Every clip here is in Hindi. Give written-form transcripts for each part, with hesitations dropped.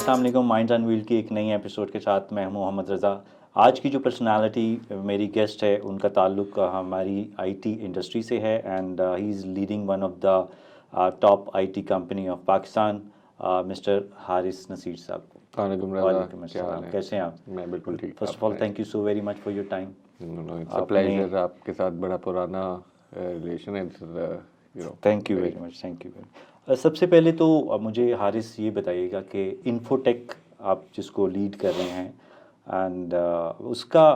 अस्सलाम वालेकुम। माइंड्स अनवील्ड की एक नई एपिसोड के साथ मैं हूं मोहम्मद रज़ा। आज की जो पर्सनालिटी मेरी गेस्ट है उनका ताल्लुक हमारी आईटी इंडस्ट्री से है and he is leading one of the top IT company of Pakistan, mister Haris Naseer sahab. वालेकुम रज़ा, वालेकुम क्या हाल अस्सलाम, है? कैसे हैं आप? मैं बिल्कुल ठीक। First of all thank you so very much for your time. It's a pleasure. आपके साथ बड़ा पुराना रिलेशन है। Thank you very much, thank you very. सबसे पहले तो मुझे हारिस ये बताइएगा कि इन्फोटेक आप जिसको लीड कर रहे हैं एंड उसका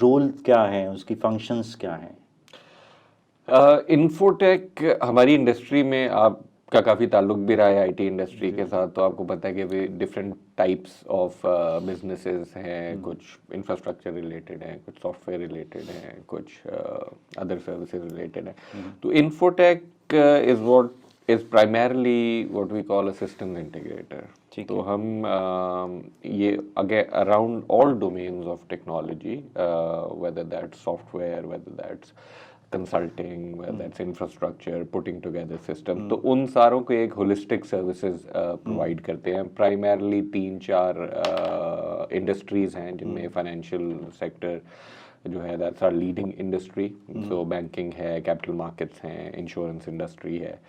रोल क्या है, उसकी फंक्शंस क्या हैं? इन्फोटेक हमारी इंडस्ट्री में आपका काफ़ी ताल्लुक भी रहा है आईटी इंडस्ट्री के साथ, तो आपको पता है कि वे डिफरेंट टाइप्स ऑफ बिजनेसेस हैं। कुछ इंफ्रास्ट्रक्चर रिलेटेड हैं, कुछ सॉफ्टवेयर रिलेटेड हैं, कुछ अदर सर्विसेज रिलेटेड हैं। तो Infotech is what is primarily what we call a system integrator. तो हम ये again around all domains of technology, whether that's software, whether that's consulting, that's infrastructure, putting together system, तो उन सारों को एक होलिस्टिक सर्विसेज प्रोवाइड करते हैं। प्राइमरली 3-4 इंडस्ट्रीज हैं जिनमें फाइनेंशियल सेक्टर जो है that's our leading industry. So banking है, कैपिटल मार्केट्स हैं, इंश्योरेंस इंडस्ट्री है।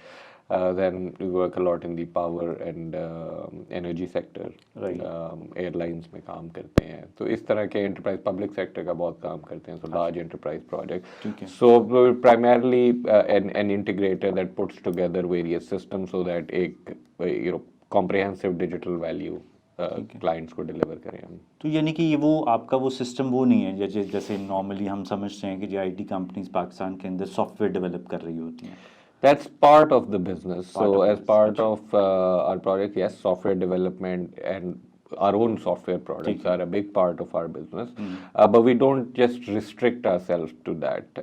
Then we work a lot in the power and energy sector. Airlines में काम करते हैं, तो इस तरह के enterprise public sector का बहुत काम करते हैं, so large enterprise project. So we're primarily an integrator that puts together various systems so that एक comprehensive digital value क्लाइंट्स को डिलीवर करें हम। तो यानी कि ये वो आपका वो सिस्टम वो नहीं है जैसे नॉर्मली हम समझते हैं कि जो आईटी कंपनीज पाकिस्तान के अंदर सॉफ्टवेयर डेवलप कर रही होती हैं। That's part of the business. So as part of our project, yes, software development and our own software products are a big part of our business. But we don't just restrict ourselves to that.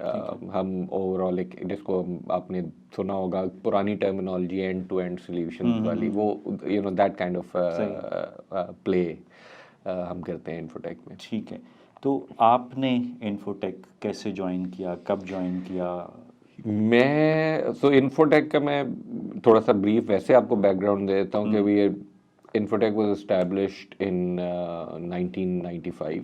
हम overall एक जिसको आपने सुना होगा पुरानी terminology end-to-end solutions वाली, वो that kind of play हम करते हैं Infotech में। ठीक है, तो आपने Infotech कैसे ज्वाइन किया, कब ज्वाइन किया? मैं इन्फोटेक का मैं थोड़ा सा ब्रीफ वैसे आपको बैकग्राउंड दे देता हूँ कि we Infotech was established in 1995।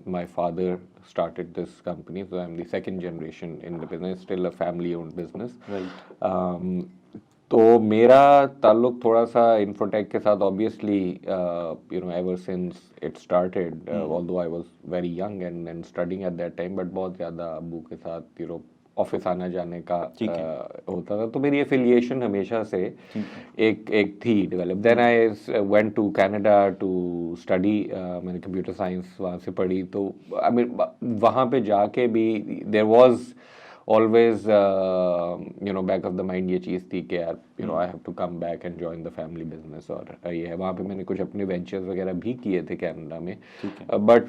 My father started this company, so I am the second generation in the business, still a family owned business. तो मेरा ताल्लुक थोड़ा सा इन्फोटेक के साथ obviously ever since it started, although I was very young and studying at that time, but बहुत ज़्यादा अब्बू के साथ ऑफिस आना जाने का होता था, तो मेरी एफिलिएशन हमेशा से एक थी develop. Then I went to Canada to study, मैंने कंप्यूटर साइंस वहाँ से पढ़ी, तो आई मीन वहाँ पे जाके भी there was always back of the mind ये चीज़ थी कि यार I have to come back and join the family business. और ये है वहाँ पे मैंने कुछ अपने वेंचर्स वगैरह भी किए थे कनाडा में, बट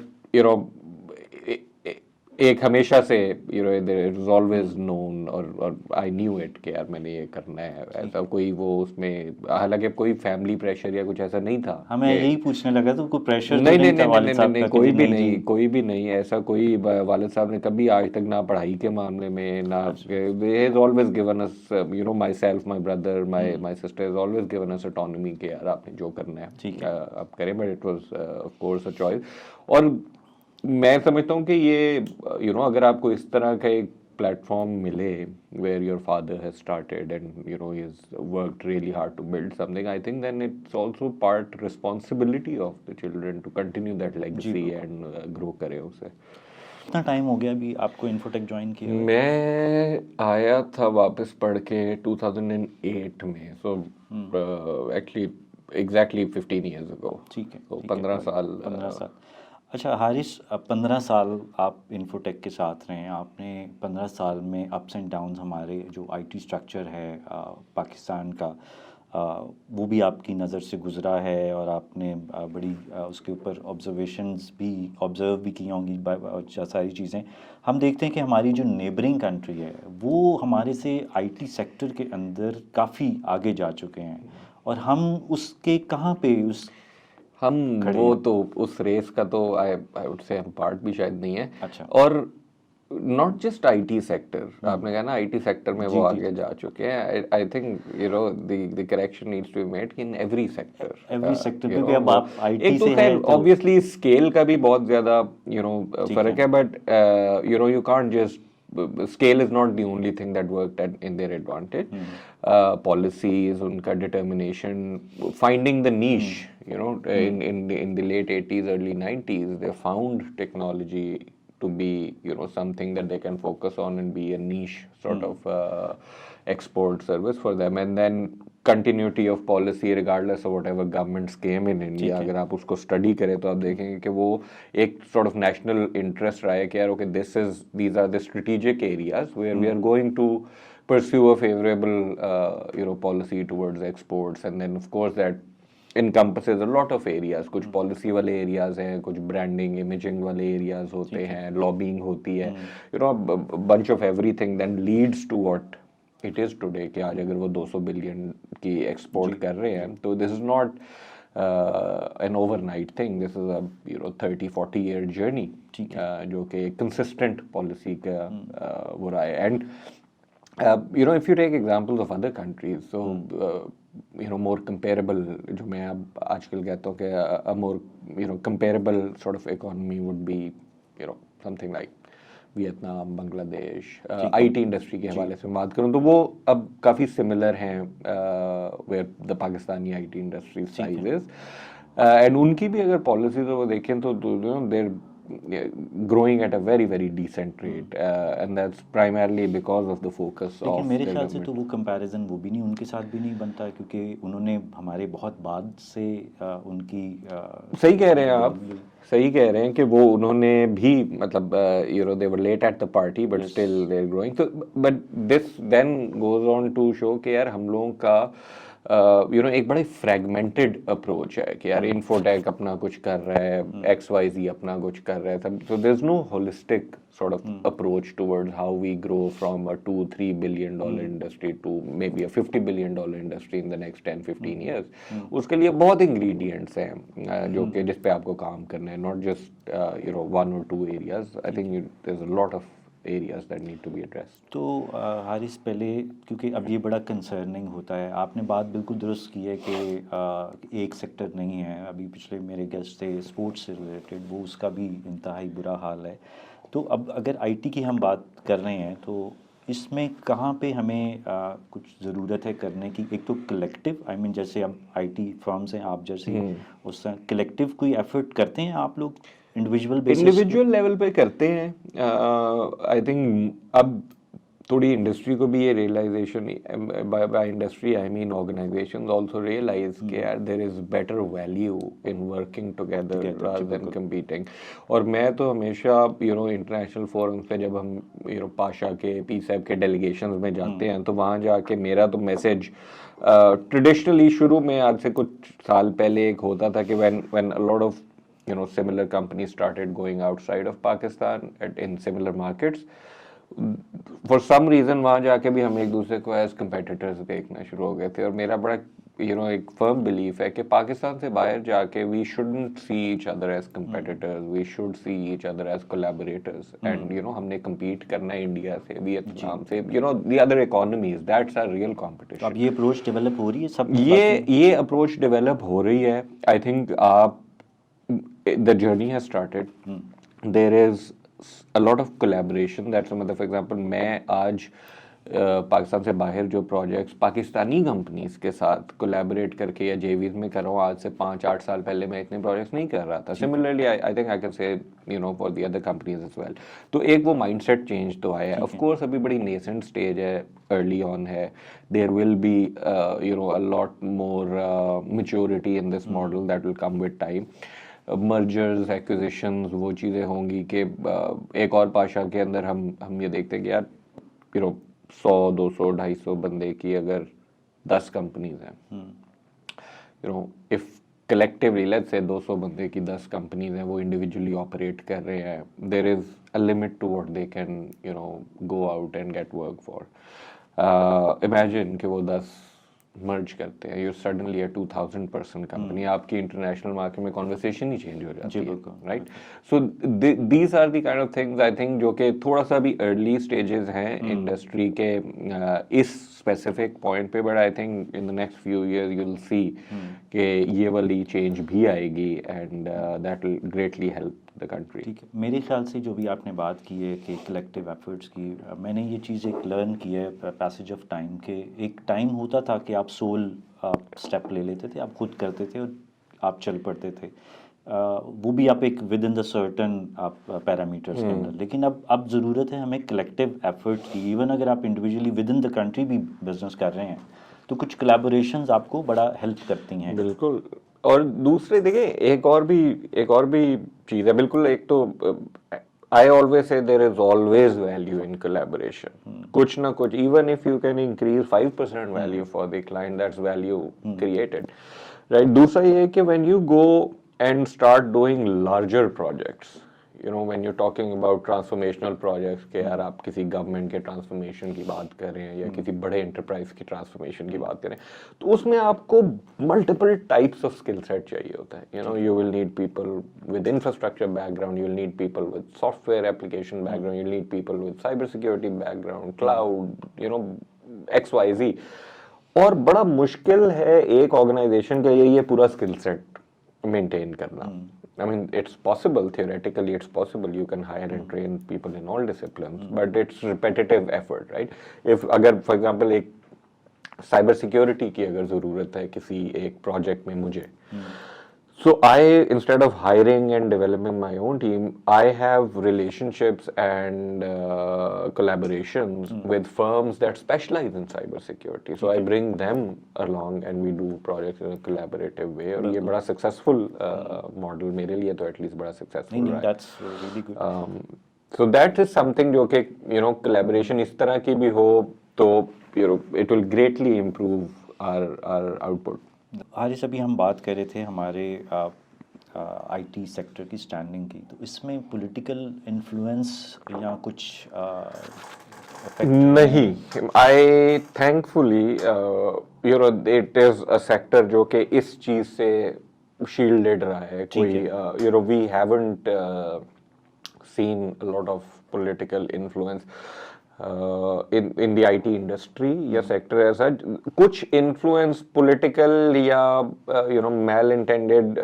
एक हमेशा से इट वाज ऑलवेज नोन और आई न्यू इट कि यार मैंने ये करना है। ऐसा कोई वो उसमें हालांकि कोई फैमिली प्रेशर या कुछ ऐसा नहीं था। हमें यही पूछने लगा तो कोई प्रेशर नहीं नहीं नहीं नहीं नहीं कोई भी नहीं ऐसा कोई वालिद साहब ने कभी आज तक ना पढ़ाई के मामले में ना, they has always given us my self, my brother, my sister has always given us autonomy कि यार आपने जो करना है आप करें, but it was of course a choice. और मैं समझता हूँ कि ये अगर आपको इस तरह का एक प्लेटफॉर्म मिले where your father has started and he has worked really hard to build something, I think then it's also part responsibility of the children to continue that legacy and grow करें उसे। कितना टाइम हो गया अभी आपको इन्फोटेक ज्वाइन किया? मैं आया था वापस पढ़ के 2008 में, so actually exactly 15 years ago। ठीक है, तो 15 साल। अच्छा हारिस, 15 साल आप इन्फोटेक के साथ रहे हैं, आपने 15 साल में अप्स एंड डाउन्स हमारे जो आईटी स्ट्रक्चर है पाकिस्तान का वो भी आपकी नज़र से गुज़रा है और आपने बड़ी उसके ऊपर ऑब्ज़र्व भी की होंगी सारी चीज़ें। हम देखते हैं कि हमारी जो नेबरिंग कंट्री है वो हमारे से आईटी सेक्टर के अंदर काफ़ी आगे जा चुके हैं और हम उसके कहाँ पे वो तो उस रेस का तो आई वुड से हम पार्ट भी शायद नहीं है। अच्छा। और नॉट जस्ट आईटी सेक्टर, आपने कहा ना आईटी सेक्टर में वो आगे जा चुके हैं. I think you know the correction needs to be made in every sector. Every sector क्योंकि अब आप आईटी एक तो से खैर है तो ऑब्वियसली स्केल का भी बहुत ज्यादा यू नो फर्क है, but you know you can't just scale is not the only thing that worked in their advantage. Policies, unka determination, finding the niche, you know, in the late 80s, early 90s, they found technology to be, you know, something that they can focus on and be a niche sort of export service for them. And then continuity of policy regardless of whatever governments came in India, अगर आप उसको स्टडी करें तो आप देखेंगे कि वो एक sort of national interest रहा है कि यार okay these are the strategic areas where we are going to pursue a favorable you know policy towards exports, and then of course that encompasses a lot of areas. कुछ policy वाले areas हैं, कुछ branding, imaging वाले areas होते हैं, lobbying होती है, you know a bunch of everything then leads to what it is today कि आज अगर वो 200 बिलियन की एक्सपोर्ट कर रहे हैं तो this is not an overnight thing, this is a you know 30-40 year journey जो कि कंसिस्टेंट पॉलिसी का वो रहा है. And you know if you take examples of other countries, so you know more comparable, जो मैं अब आजकल कहता हूँ कि a more you know comparable sort of economy would be you know something like Vietnam, Bangladesh. IT industry के हवाले से बात करूँ तो वो अब काफ़ी सिमिलर हैं where the Pakistani IT industry size is. And उनकी भी अगर पॉलिसी तो वो देखें तो देर growing at a very decent rate, and that's primarily because of the focus of लेकिन मेरे the ख्याल से government. तो वो कंपैरिजन वो भी नहीं उनके साथ भी नहीं बनता क्योंकि उन्होंने हमारे बहुत बाद से उनकी सही कह रहे हैं आप, सही कह रहे हैं कि वो उन्होंने भी मतलब you know they were late at the party but still they are growing. तो but this then goes on to show कि यार हम लोगों का यू नो एक बड़ा फ्रेगमेंटेड अप्रोच है कि यार इन्फोटेक अपना कुछ कर रहा है, XYZ अपना कुछ कर रहा है, so there's no holistic sort of approach towards how we grow from a $2-3 billion industry to maybe a $50 billion industry in the next 10-15 years. उसके लिए बहुत ingredients हैं जो कि जिस पे आपको काम करना है, not just you know 1 or 2 areas. I think there's a lot of areas that need to be addressed. तो हारिस पहले क्योंकि अब ये बड़ा कंसर्निंग होता है, आपने बात बिल्कुल दुरुस्त की है कि एक सेक्टर नहीं है. अभी पिछले मेरे गेस्ट थे स्पोर्ट्स से रिलेटेड, वो उसका भी इंतहाई बुरा हाल है. तो अब अगर आईटी की हम बात कर रहे हैं तो इसमें कहाँ पे हमें कुछ ज़रूरत है करने की. एक तो कलेक्टिव आई मीन जैसे अब आईटी फर्म्स हैं आप जैसे, उस कलेक्टिव कोई एफर्ट करते हैं आप लोग इंडिविजुअल लेवल पे करते हैं. आई थिंक अब थोड़ी इंडस्ट्री को भी ये realisation, by industry I mean organisations also realise कि यार there is better value in working together rather than competing. और मैं तो हमेशा यू नो इंटरनेशनल फोरम्स पे जब हम यू नो पाशा के पीसैब के डेलीगेशंस में जाते हैं तो वहाँ जाके मेरा तो मैसेज ट्रेडिशनली शुरू में आज से कुछ साल पहले एक होता था कि when a lot of you know similar companies started going outside of Pakistan in similar markets, for some reason वहाँ जाके भी हम एक दूसरे को as competitors देखना शुरू हो गए थे. और मेरा बड़ा you know एक firm belief है कि पाकिस्तान से बाहर जाके we shouldn't see each other as competitors, we should see each other as collaborators. And you know हमने compete करना है इंडिया से, वियतनाम से, you know the other economies, that's our real competition. अब ये अप्रोच डेवलप हो रही है सब, ये अप्रोच डेवलप हो रही है. आई थिंक आप the journey has started. There is a lot of collaboration. That's मतलब for example मैं आज पाकिस्तान से बाहर जो प्रोजेक्ट्स पाकिस्तानी कंपनीज के साथ कोलैबोरेट करके या जेवीज में कर रहा हूँ, आज से 5-8 साल पहले मैं इतने प्रोजेक्ट्स नहीं कर रहा था. Similarly I think I can say you know for the other companies as well. तो एक वो माइंडसेट चेंज तो आया है. ऑफ कोर्स अभी बड़ी नेसेंट स्टेज है, अर्ली ऑन है. There will be you know a lot more maturity in this model that will come with time. Mergers, acquisitions, वो चीज़ें होंगी कि एक और पाशा के अंदर हम ये देखते हैं कि यार यू नो 100-200-250 बंदे की अगर 10 कंपनीज हैं, you know if collectively let's say 200 बंदे की 10 कंपनीज हैं, वो इंडिविजुअली ऑपरेट कर रहे हैं, there is a limit to what they can you know go out and get work for. Imagine कि वो 10 मर्ज करते हैं, यू सडनली 2000 पर्सन कंपनी, आपकी इंटरनेशनल मार्केट में कॉन्वर्सेशन ही चेंज हो जाती है, right? So these are the kind of things I think जो कि थोड़ा सा भी अर्ली स्टेजेस हैं इंडस्ट्री के इस स्पेसिफिक पॉइंट पे, but I think in the next few years you will see कि ये वाली चेंज भी आएगी and that will greatly help the country. ठीक है, मेरे ख्याल से जो भी आपने बात की है कि कलेक्टिव एफर्ट्स की, मैंने ये चीज़ एक लर्न की है पैसेज ऑफ टाइम के। एक टाइम होता था कि आप सोल स्टेप ले लेते थे, आप खुद करते थे और आप चल पड़ते थे, वो भी आप एक विद इन द सर्टन आप पैरामीटर्स के अंदर। लेकिन अब ज़रूरत है हमें कलेक्टिव एफर्ट की। इवन अगर आप individually with in the country भी बिजनेस कर रहे हैं तो कुछ कोलैबोरेशंस आपको बड़ा हेल्प करती हैं। बिल्कुल। और दूसरे देखिए एक और भी चीज़ है, बिल्कुल। एक तो I always say there is always value in collaboration, कुछ ना कुछ, even if you can increase 5% value for the client, that's value created, right? दूसरा ये है कि when you go and start doing larger projects, you know when you talking about transformational projects, के यार आप किसी गवर्नमेंट के ट्रांसफॉर्मेशन की बात कर रहे हैं या किसी बड़े एंटरप्राइज की ट्रांसफॉर्मेशन की बात करें, तो उसमें आपको multiple types of skill set चाहिए होता है। You no you will need people with infrastructure background, you will need people with software application background, you will need people with cyber security background, cloud, you know XYZ। और बड़ा मुश्किल है एक ऑर्गेनाइजेशन के लिए ये पूरा स्किल सेट मेंटेन करना। I mean, it's possible, theoretically it's possible, you can hire and train people in all disciplines, but it's repetitive effort, right? If अगर for example एक साइबर सिक्योरिटी की अगर ज़रूरत है किसी एक प्रोजेक्ट में मुझे, so instead of hiring and developing my own team, I have relationships and collaborations with firms that specialize in cyber security. So I bring them along and we do projects in a collaborative way. और ये बड़ा successful model मेरे लिए तो at least बड़ा successful रहा है। That's really good. So that is something जो कि you know collaboration इस तरह की भी हो तो you know it will greatly improve our output. Haris, अभी हम बात कर रहे थे हमारे आईटी सेक्टर की स्टैंडिंग की, तो इसमें पॉलिटिकल इन्फ्लुएंस या कुछ नहीं, I thankfully you know it is a sector जो कि इस चीज से शील्डेड रहा है। कोई you know we haven't seen a lot of political influence in the IT industry या sector ऐसा। कुछ influence political या you know malintended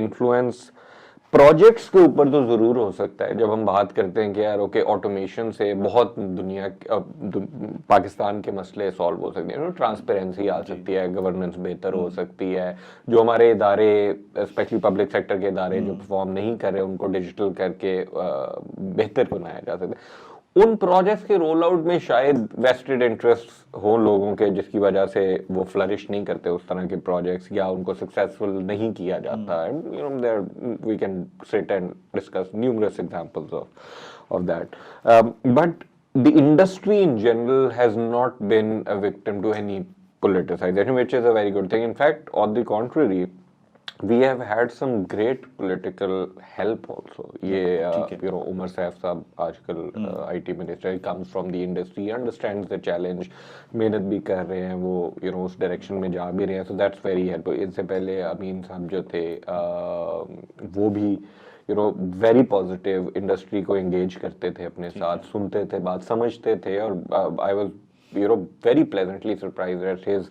influence projects के ऊपर तो जरूर हो सकता है। जब हम बात करते हैं कि यार ओके ऑटोमेशन से बहुत दुनिया पाकिस्तान के मसले सॉल्व हो सकते हैं, ट्रांसपेरेंसी आ सकती है, गवर्नेंस बेहतर हो सकती है, जो हमारे इदारे स्पेशली पब्लिक सेक्टर के इदारे जो परफॉर्म नहीं कर रहे उनको डिजिटल करके बेहतर बनाया जा सकता है। उन प्रोजेक्ट्स के रोल आउट में शायद वेस्टेड इंटरेस्ट हो लोगों के, जिसकी वजह से वो फ्लरिश नहीं करते उस तरह के प्रोजेक्ट्स या उनको सक्सेसफुल नहीं किया जाता है। You know there we can sit and discuss numerous examples of that, but the industry in general has not been a victim to any politicization, which is a very good thing. In fact, on the contrary, we have had some great political help also. ये you know उमर सैफ साहब आजकल IT minister, comes from the industry, understands the challenge, मेहनत भी कर रहे हैं वो, you know उस डायरेक्शन में जा भी रहे हैं, so that's very helpful. इनसे पहले अमीन साहब जो थे वो भी you know very positive, industry को engage करते थे अपने साथ, सुनते थे, बात समझते थे, और I was you know very pleasantly surprised at his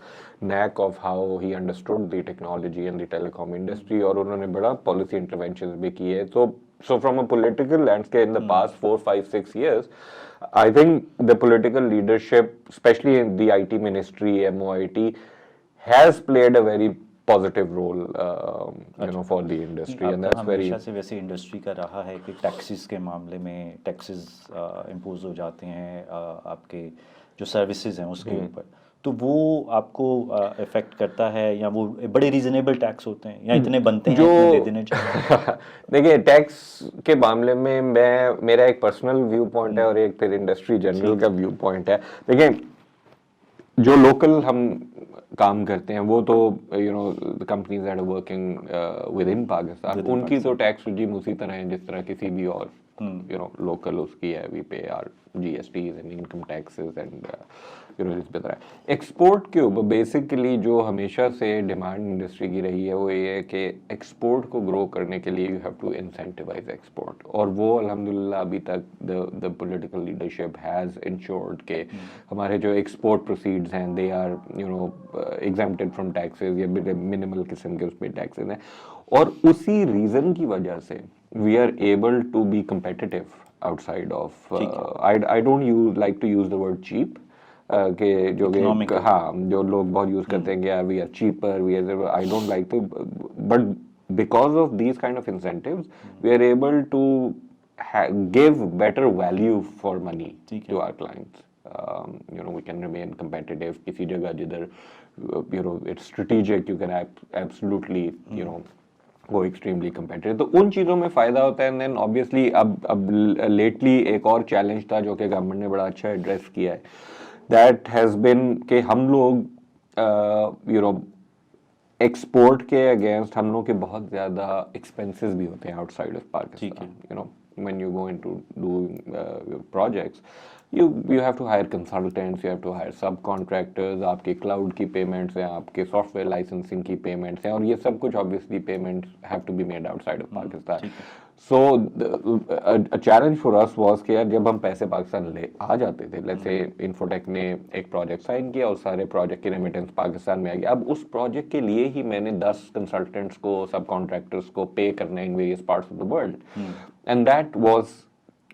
knack of how he understood the technology and the telecom industry, और उन्होंने बड़ा policy interventions भी किए। So from a political landscape in the past 4, 5, 6 years, I think the political leadership, especially in the IT ministry, MOIT, has played a very positive role you know for the industry, and that's very हमेशा से वैसे इंडस्ट्री का रहा है कि टैक्सेस के मामले में टैक्सेस इम्पोज हो जाते हैं आपके जो सर्विसेज हैं उसके ऊपर, तो वो आपको इफेक्ट करता है, या वो बड़े रीजनेबल टैक्स होते हैं या इतने बनते हैं जो इतने दे देने चाहिए? देखिए टैक्स के मामले में मेरा एक पर्सनल व्यू पॉइंट है और एक फिर इंडस्ट्री जनरल का व्यू पॉइंट है। देखिए जो लोकल हम काम करते हैं वो तो you know companies that are working with in Pakistan, उनकी तो टैक्स रिजीम उसी तरह है जिस तरह किसी भी और local उसकी है, we pay our GSTs and income taxes and इस पे तरह एक्सपोर्ट के ऊपर बेसिकली जो हमेशा से डिमांड इंडस्ट्री की रही है वो ये है कि एक्सपोर्ट को ग्रो करने के लिए you have to incentivise export, और वो अल्हम्दुलिल्लाह अभी तक the political leadership has ensured के हमारे जो एक्सपोर्ट प्रोसीड्स हैं they are exempted from taxes या मिनिमल किस्म के उस पर टैक्सेस हैं, और उसी रीज़न की वजह से we are able to be competitive outside of I don't like to use the word cheap के जो हाँ जो लोग बहुत यूज करते हैं कि यार we are cheaper, we are, I don't like to, but because of these kind of incentives we are able to give better value for money to our clients. We can remain competitive. किसी जगह जिधर it's strategic, you can absolutely go extremely competitive. तो उन चीज़ों में फ़ायदा होता है. And then obviously अब lately एक और challenge था जो कि गवर्नमेंट ने बड़ा अच्छा एड्रेस किया है. That has been कि हम लोग एक्सपोर्ट के अगेंस्ट हम लोग के बहुत ज़्यादा एक्सपेंसेस भी होते हैं outside of Pakistan. When you go into doing projects, you have to hire consultants, you have to hire subcontractors, आपके cloud की payments हैं, आपके software licensing की payments हैं, और ये सब कुछ obviously payments have to be made outside of Pakistan. So a challenge for us was कि यार जब हम पैसे पाकिस्तान ले आ जाते थे, let's say Infotech ने एक प्रोजेक्ट साइन किया और सारे प्रोजेक्ट की रेमिटेंस पाकिस्तान में आ गई. अब उस प्रोजेक्ट के लिए ही मैंने 10 कंसल्टेंट्स को, सब कॉन्ट्रैक्टर्स को पे करना in various parts of the world, and that was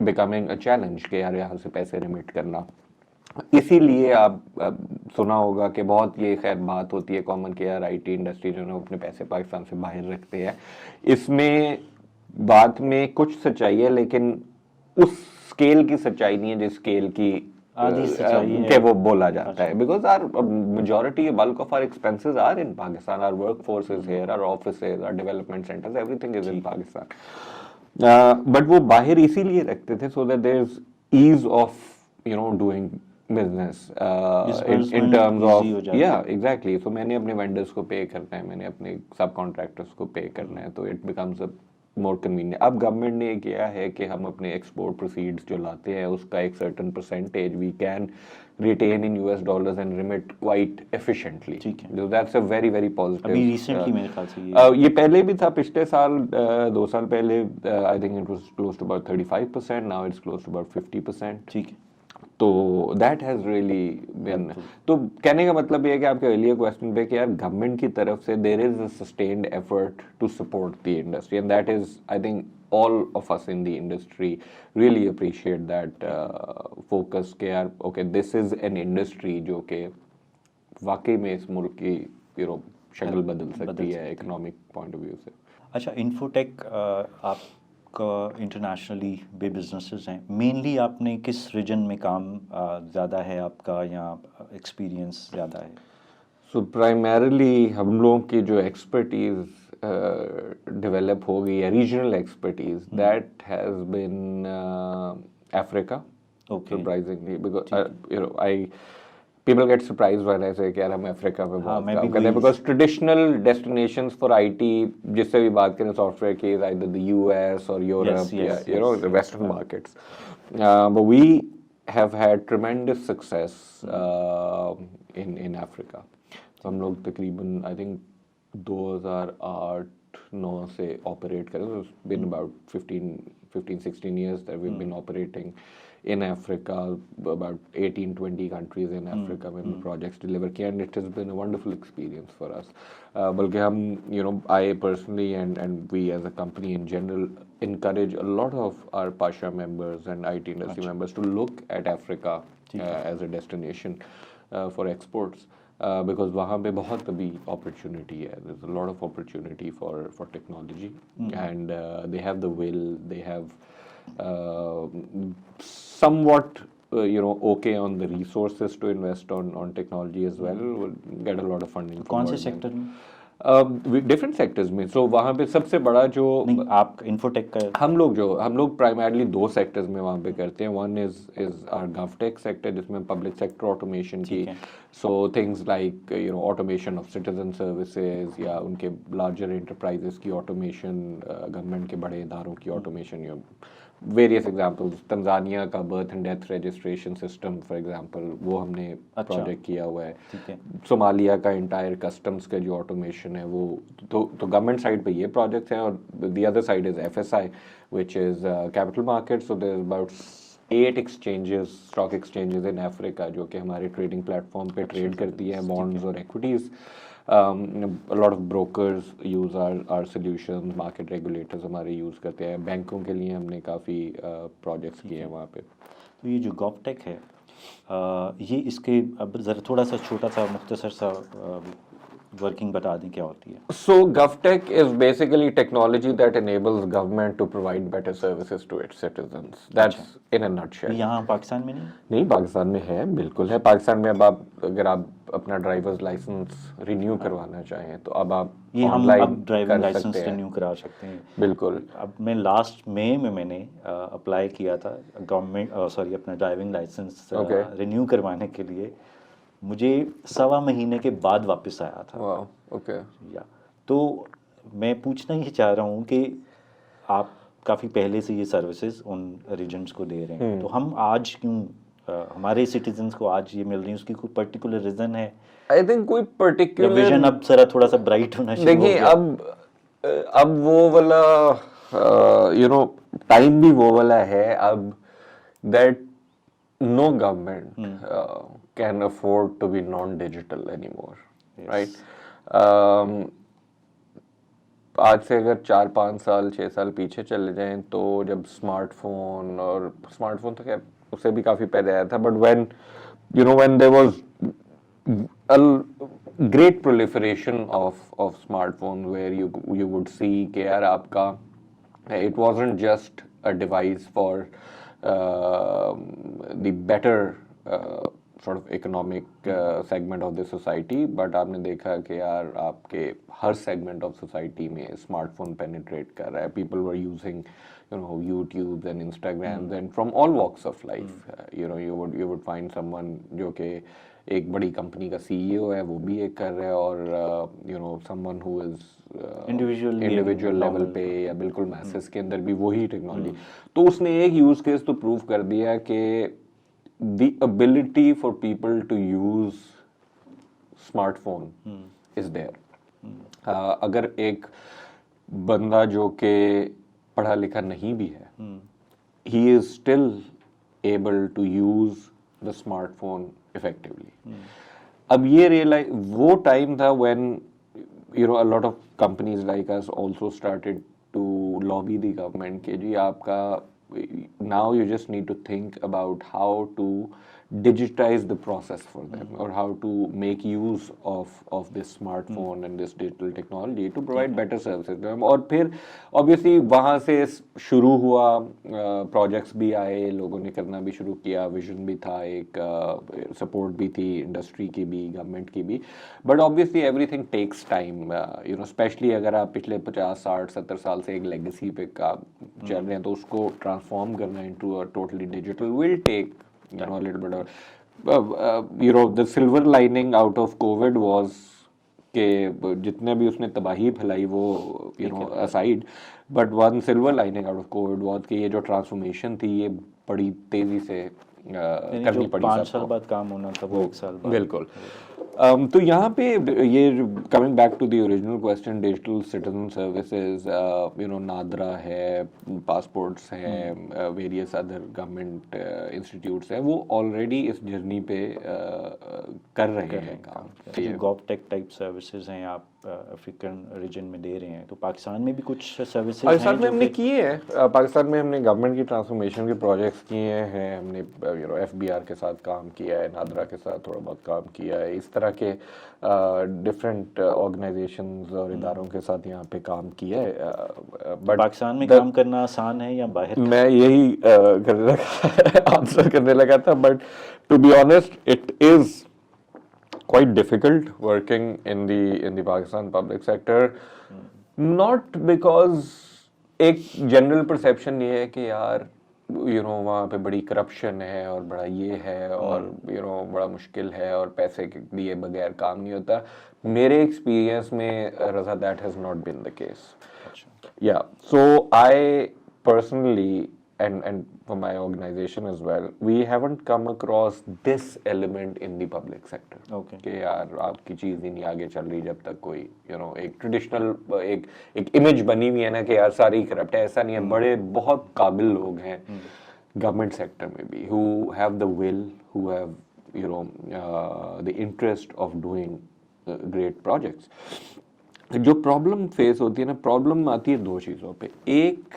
becoming a challenge कि यार यहाँ से पैसे रिमिट करना. इसीलिए आप सुना होगा कि बहुत ये खैर बात होती है कॉमन कि यार IT इंडस्ट्री जो है अपने पैसे पाकिस्तान से बाहर रखते हैं. इसमें बात में कुछ सच्चाई है, लेकिन उस स्केल की सच्चाई नहीं है जिस स्केल की के वो बोला जाता है. Because our majority bulk of our expenses are in Pakistan, our work force is here, our offices, our development centres, everything is in Pakistan. But वो बाहर इसीलिए रखते थे so that there is ease of doing business in terms of exactly. So मैंने अपने वेंडर्स को पे करना है, मैंने अपने सब कॉन्ट्रैक्टर्स को पे करना है, तो it becomes a more convenient. अब गवर्नमेंट ने ये किया है कि हम अपने एक्सपोर्ट प्रोसीड्स जो लाते हैं उसका एक certain percentage we can retain in US dollars and remit quite efficiently. So that's a very very positive. अभी रिसेंटली मेरे ख्याल से ये पहले भी था, पिछले साल 2 साल पहले I think it was close to about 35%, now it's close to about 50%. ठीक है. तो दैट हैज़ रियली बीन. तो कहने का मतलब ये है कि आपके अर्लियर क्वेश्चन पे कि यार गवर्नमेंट की तरफ से there is a sustained effort to support the industry, and that is I think all of us in the industry really appreciate that focus कि यार okay this is an industry जो कि वाकई में इस मुल्क की शक्ल बदल सकती है इकोनॉमिक पॉइंट ऑफ व्यू से. अच्छा, इन्फोटेक आपका इंटरनेशनली भी बिजनेसेस हैं, मेनली आपने किस रीजन में काम ज़्यादा है आपका या एक्सपीरियंस ज़्यादा है? सो प्राइमरीली हम लोगों की जो एक्सपर्टीज़ डेवलप हो गई है, regional expertise, that has been Africa. Surprisingly because people get surprised when I say कि यार हम अफ्रीका में बहुत काम करते हैं, because traditional destinations for IT जिससे भी बात करें सॉफ्टवेयर की, either the US or Europe, the Western markets, but we have had tremendous success in Africa. तो हम लोग तकरीबन I think 2008-9 से ऑपरेट करें. So it's been about 15-16 years that we've been operating in Africa, about 18-20 countries in Africa में projects deliver किया, and it has been a wonderful experience for us. बल्कि हम I personally and we as a company in general encourage a lot of our Pasha members and IT industry members to look at Africa as a destination for exports. Because वहाँ पे बहुत अभी opportunity है. There's a lot of opportunity for technology, and they have the will, they have somewhat okay on the resources to invest on technology as well. We'll get a lot of funding. कौन से सेक्टर में? डिफरेंट सेक्टर्स में. सो वहाँ पे सबसे बड़ा जो आप इन्फोटेक का हम लोग प्राइमरली 2 सेक्टर्स में वहाँ पे करते हैं. वन इज आवर गवटेक सेक्टर जिसमें पब्लिक सेक्टर ऑटोमेशन की, so things like automation of citizen services या उनके लार्जर एंटरप्राइजेस की ऑटोमेशन, गवर्नमेंट के बड़े इदारों की ऑटोमेशन, वेरियस एग्जांपल्स, तंजानिया का birth and death registration system for example, वो हमने प्रोजेक्ट किया हुआ है। ठीक है। सोमालिया का इंटायर कस्टम्स का जो ऑटोमेशन है वो, तो गवर्नमेंट साइड पे ये प्रोजेक्ट्स हैं, और the other side is FSI which is capital market. So there is about 8 exchanges, stock exchanges in Africa जो कि हमारे ट्रेडिंग प्लेटफॉर्म पे ट्रेड करती है बॉन्ड्स और equities. A lot of brokers use our solutions, market regulators हमारे यूज़ करते हैं, बैंकों के लिए हमने काफ़ी प्रोजेक्ट्स किए हैं वहाँ पे। तो ये जो गॉवटेक है, ये इसके अब ज़रा थोड़ा सा छोटा सा मुख्तसर सा वर्किंग बता दें क्या होती है। So GovTech is basically technology that enables government to provide better services to its citizens. That's in a nutshell. यहाँ पाकिस्तान में नहीं? नहीं, पाकिस्तान में है, बिल्कुल है। पाकिस्तान में अब आप अगर आप अपना ड्राइवर्स लाइसेंस रिन्यू करवाना चाहें तो अब आप ये हम ऑनलाइन अब ड्राइविंग कर लाइसेंस सकते हैं। रिन्यू करा सकते हैं। बिल्कुल। अब मैं लास्ट मई में मैंने अप्लाई किया था गवर्नमेंट सॉरी अपना ड्राइविंग लाइसेंस रिन्यू करवाने के लिए, मुझे 1.25 महीने के बाद वापस आया था। वाह, ओके। या तो मैं पूछना ही चाह रहा हूँ कि आप काफ़ी पहले से ये सर्विसेज उन रीजन्स को दे रहे हैं, तो हम आज क्यों हमारे सिटीजन्स को आज ये मिल रही है, उसकी कोई पर्टिकुलर रीज़न है? आई थिंक कोई पर्टिकुलर विजन अब जरा थोड़ा सा ब्राइट होना शुरू हो देखिए, गया। अब वो वाला टाइम भी वो वाला है अब, that no government can afford to be non digital anymore, right. आज से अगर 4-5 साल 6 साल पीछे चले जाएं तो जब स्मार्टफोन, और स्मार्टफोन तो क्या उससे भी काफी पहले आया था, but when there was a great proliferation of smartphone where you would see कि यार आपका, it wasn't just a device for the better sort of economic segment of the society, but आपने देखा कि यार आपके हर segment of society में smartphone penetrate कर रहा है। People were using YouTube and Instagrams and from all walks of life. You would find someone जो कि एक बड़ी कंपनी का सीईओ है, वो भी एक कर रहा है, और someone who is individual level पे या बिल्कुल मैसेज के अंदर भी वही टेक्नोलॉजी। तो उसने एक यूज केस तो प्रूव कर दिया कि the ability for people to use smartphone is there. अगर एक बंदा जो कि पढ़ा लिखा नहीं भी है, he is still able to use the smartphone effectively. अब ये रियलाइज वो टाइम था when a lot of companies like us also started to lobby the government कि जी आपका, now you just need to think about how to digitize the process for them or how to make use of this smartphone and this digital technology to provide better services to them। और फिर obviously वहाँ से शुरू हुआ, projects भी आए, लोगों ने करना भी शुरू किया, vision भी था, एक support भी थी इंडस्ट्री की भी, गवर्नमेंट की भी, but obviously everything takes time, especially अगर आप पिछले 50 60 70 साल से एक legacy पे काम चल रहे हैं तो उसको transform करना into a totally digital will take a little bit of the silver lining out of COVID was कि जितने भी उसने तबाही फैलाई वो aside, but one silver lining out of COVID was कि ये जो transformation थी ये बड़ी तेजी से करनी पड़ी। 5 साल बाद काम होना था वो 1 साल बाद। बिल्कुल। तो यहाँ पे ये coming back to the original question, digital citizen services, NADRA है, पासपोर्ट्स हैं, वेरियस अदर गवर्नमेंट इंस्टीट्यूट्स हैं, वो ऑलरेडी इस जर्नी पे कर रहे हैं काम। जो गॉवटेक टाइप सर्विसेज हैं आप अफ्रीकन रीजन में दे रहे हैं, तो पाकिस्तान में भी कुछ सर्विसेज हैं? पाकिस्तान में हमने किए हैं, पाकिस्तान में हमने गवर्नमेंट की ट्रांसफॉर्मेशन के प्रोजेक्ट्स किए हैं, हमने एफबीआर के साथ काम किया है, नादरा के साथ थोड़ा बहुत काम किया है, इस तरह के डिफरेंट ऑर्गेनाइजेशंस और इदारों के साथ यहाँ पे काम किया है। बट पाकिस्तान में काम करना आसान है या बाहर? मैं यही करने लगा आंसर करने लगा था, but to be honest it is quite difficult working in the Pakistan public sector, not because एक general perception ये है कि यार वहाँ पे बड़ी करप्शन है और बड़ा ये है और बड़ा मुश्किल है और पैसे के दिए बगैर काम नहीं होता। मेरे एक्सपीरियंस में रजा that has not been the case। Yeah, so I personally and for my organization as well, we haven't come across this element in the public sector. Okay. कि यार आपकी चीज़ ही नहीं आगे चल रही जब तक कोई एक ट्रेडिशनल एक इमेज बनी हुई है ना कि यार सारी करप्ट है, ऐसा नहीं है। बड़े बहुत काबिल लोग हैं गवर्नमेंट सेक्टर में भी who have the will, who have the interest of doing great projects. जो प्रॉब्लम फेस होती है ना, प्रॉब्लम आती है दो चीज़ों पे। एक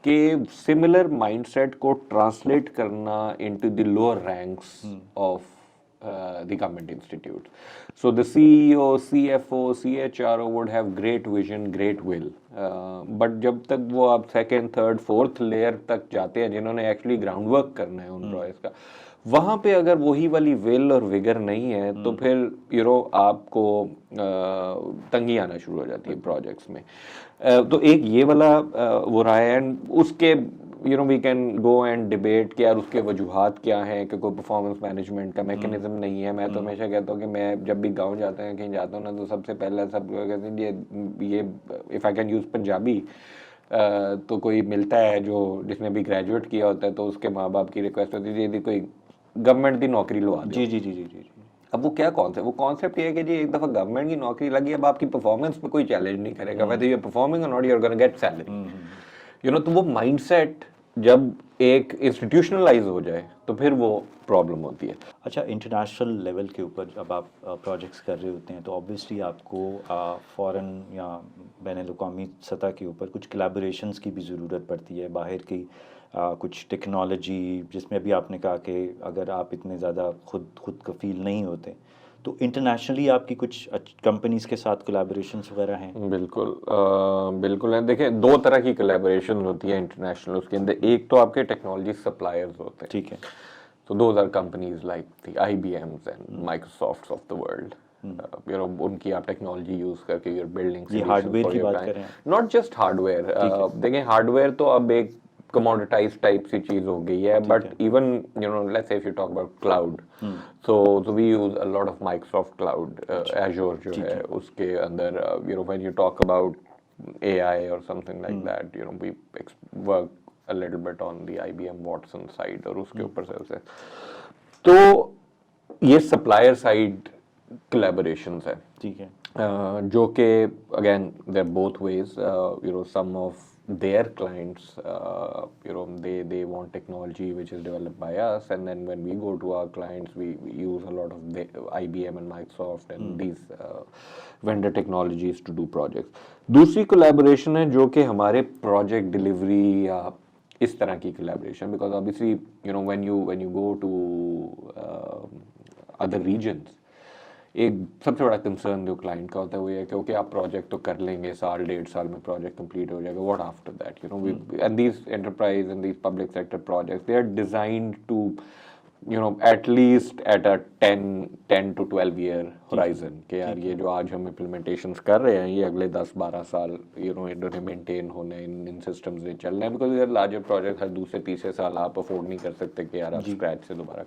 के सिमिलर माइंडसेट को ट्रांसलेट करना into the lower ranks of the government institute. So the CEO, CFO, CHRO would have great vision, great will. But जब तक वो आप सेकेंड, थर्ड, फोर्थ लेयर तक जाते हैं जिन्होंने एक्चुअली ग्राउंड वर्क करना है उन प्रोजेक्ट्स का, वहाँ पे अगर वही वाली विल और विगर नहीं है तो फिर आपको तंगी आना शुरू हो जाती है प्रोजेक्ट्स में। तो एक ये वाला वो रहा है। एंड उसके we can go and debate कि यार उसके वजूहात क्या हैं, कि कोई परफॉर्मेंस मैनेजमेंट का मैकेनिज्म नहीं है। मैं तो हमेशा कहता हूँ कि मैं जब भी गाँव जाता हूँ, कहीं जाता हूँ ना, तो सबसे पहले सब कहते हैं ये if I can use Punjabi, तो कोई मिलता है जो जिसने भी ग्रेजुएट किया होता है तो उसके माँ बाप की रिक्वेस्ट होती है यदि कोई गवर्नमेंट की नौकरी लवा दो। जी जी जी जी जी। अब वो क्या कॉन्सेप्ट, वो कॉन्सेप्ट ये है कि जी एक दफ़ा गवर्नमेंट की नौकरी लगी, अब आपकी परफॉर्मेंस पे कोई चैलेंज नहीं करेगा, वेदर यू आर परफॉर्मिंग और not, you are gonna get salary. तो वो माइंडसेट जब एक इंस्टीट्यूशनलाइज हो जाए तो फिर वो प्रॉब्लम होती है। अच्छा, इंटरनेशनल लेवल के ऊपर जब आप प्रोजेक्ट्स कर रहे होते हैं तो ऑब्वियसली आपको फ़ॉरेन या बैनुल-अक़वामी सतह के ऊपर कुछ कोलैबोरेशंस की भी ज़रूरत पड़ती है, बाहर की कुछ टेक्नोलॉजी, जिसमें अभी आपने कहा कि अगर आप इतने ज़्यादा खुद कफ़ील नहीं होते तो इंटरनेशनली आपकी कुछ कंपनीज़ के साथ कोलैबोरेशंस वगैरह हैं? बिल्कुल बिल्कुल है। देखिए दो तरह की कोलैबोरेशन होती है इंटरनेशनल, उसके अंदर एक तो आपके टेक्नोलॉजी सप्लायर्स होते हैं, ठीक है। So those are companies like the IBMs and Microsofts of the world. उनकी आप टेक्नोलॉजी यूज करके you're building ये हार्डवेयर की बात करें? Not just hardware. देखें हार्डवेयर तो अब एक commoditized टाइप सी चीज हो गई है, but even let's say if you talk about cloud, so we use a lot of Microsoft cloud, Azure जो है उसके अंदर when you talk about AI or something like that, we work a little bit on the IBM Watson side और उसके ऊपर से तो ये सप्लायर साइड कोलैबोरेशंस है, ठीक है, जो कि again there both ways. Some of their clients they want technology which is developed by us, and then when we go to our clients we use a lot of the IBM and Microsoft and these vendor technologies to do projects. दूसरी collaboration है जो कि हमारे project delivery या इस तरह की collaboration, because obviously when you go to other regions, एक सबसे बड़ा कंसर्न जो क्लाइंट का होता है वो ये कि ओके आप प्रोजेक्ट तो कर लेंगे, साल डेढ़ साल में प्रोजेक्ट कंप्लीट हो जाएगा, what after that, and these enterprise and these public sector projects they are designed to at least at a 10 to 12 year horizon, कि यार ये जो आज हम implementations कर रहे हैं ये अगले 10-12 साल इन्होंने मेंटेन होने इन सिस्टम्स में चलना है, बिकॉज यार लार्जर प्रोजेक्ट हर दूसरे तीसरे साल आप अफोर्ड नहीं कर सकते कि यार आप स्क्रैच से दोबारा।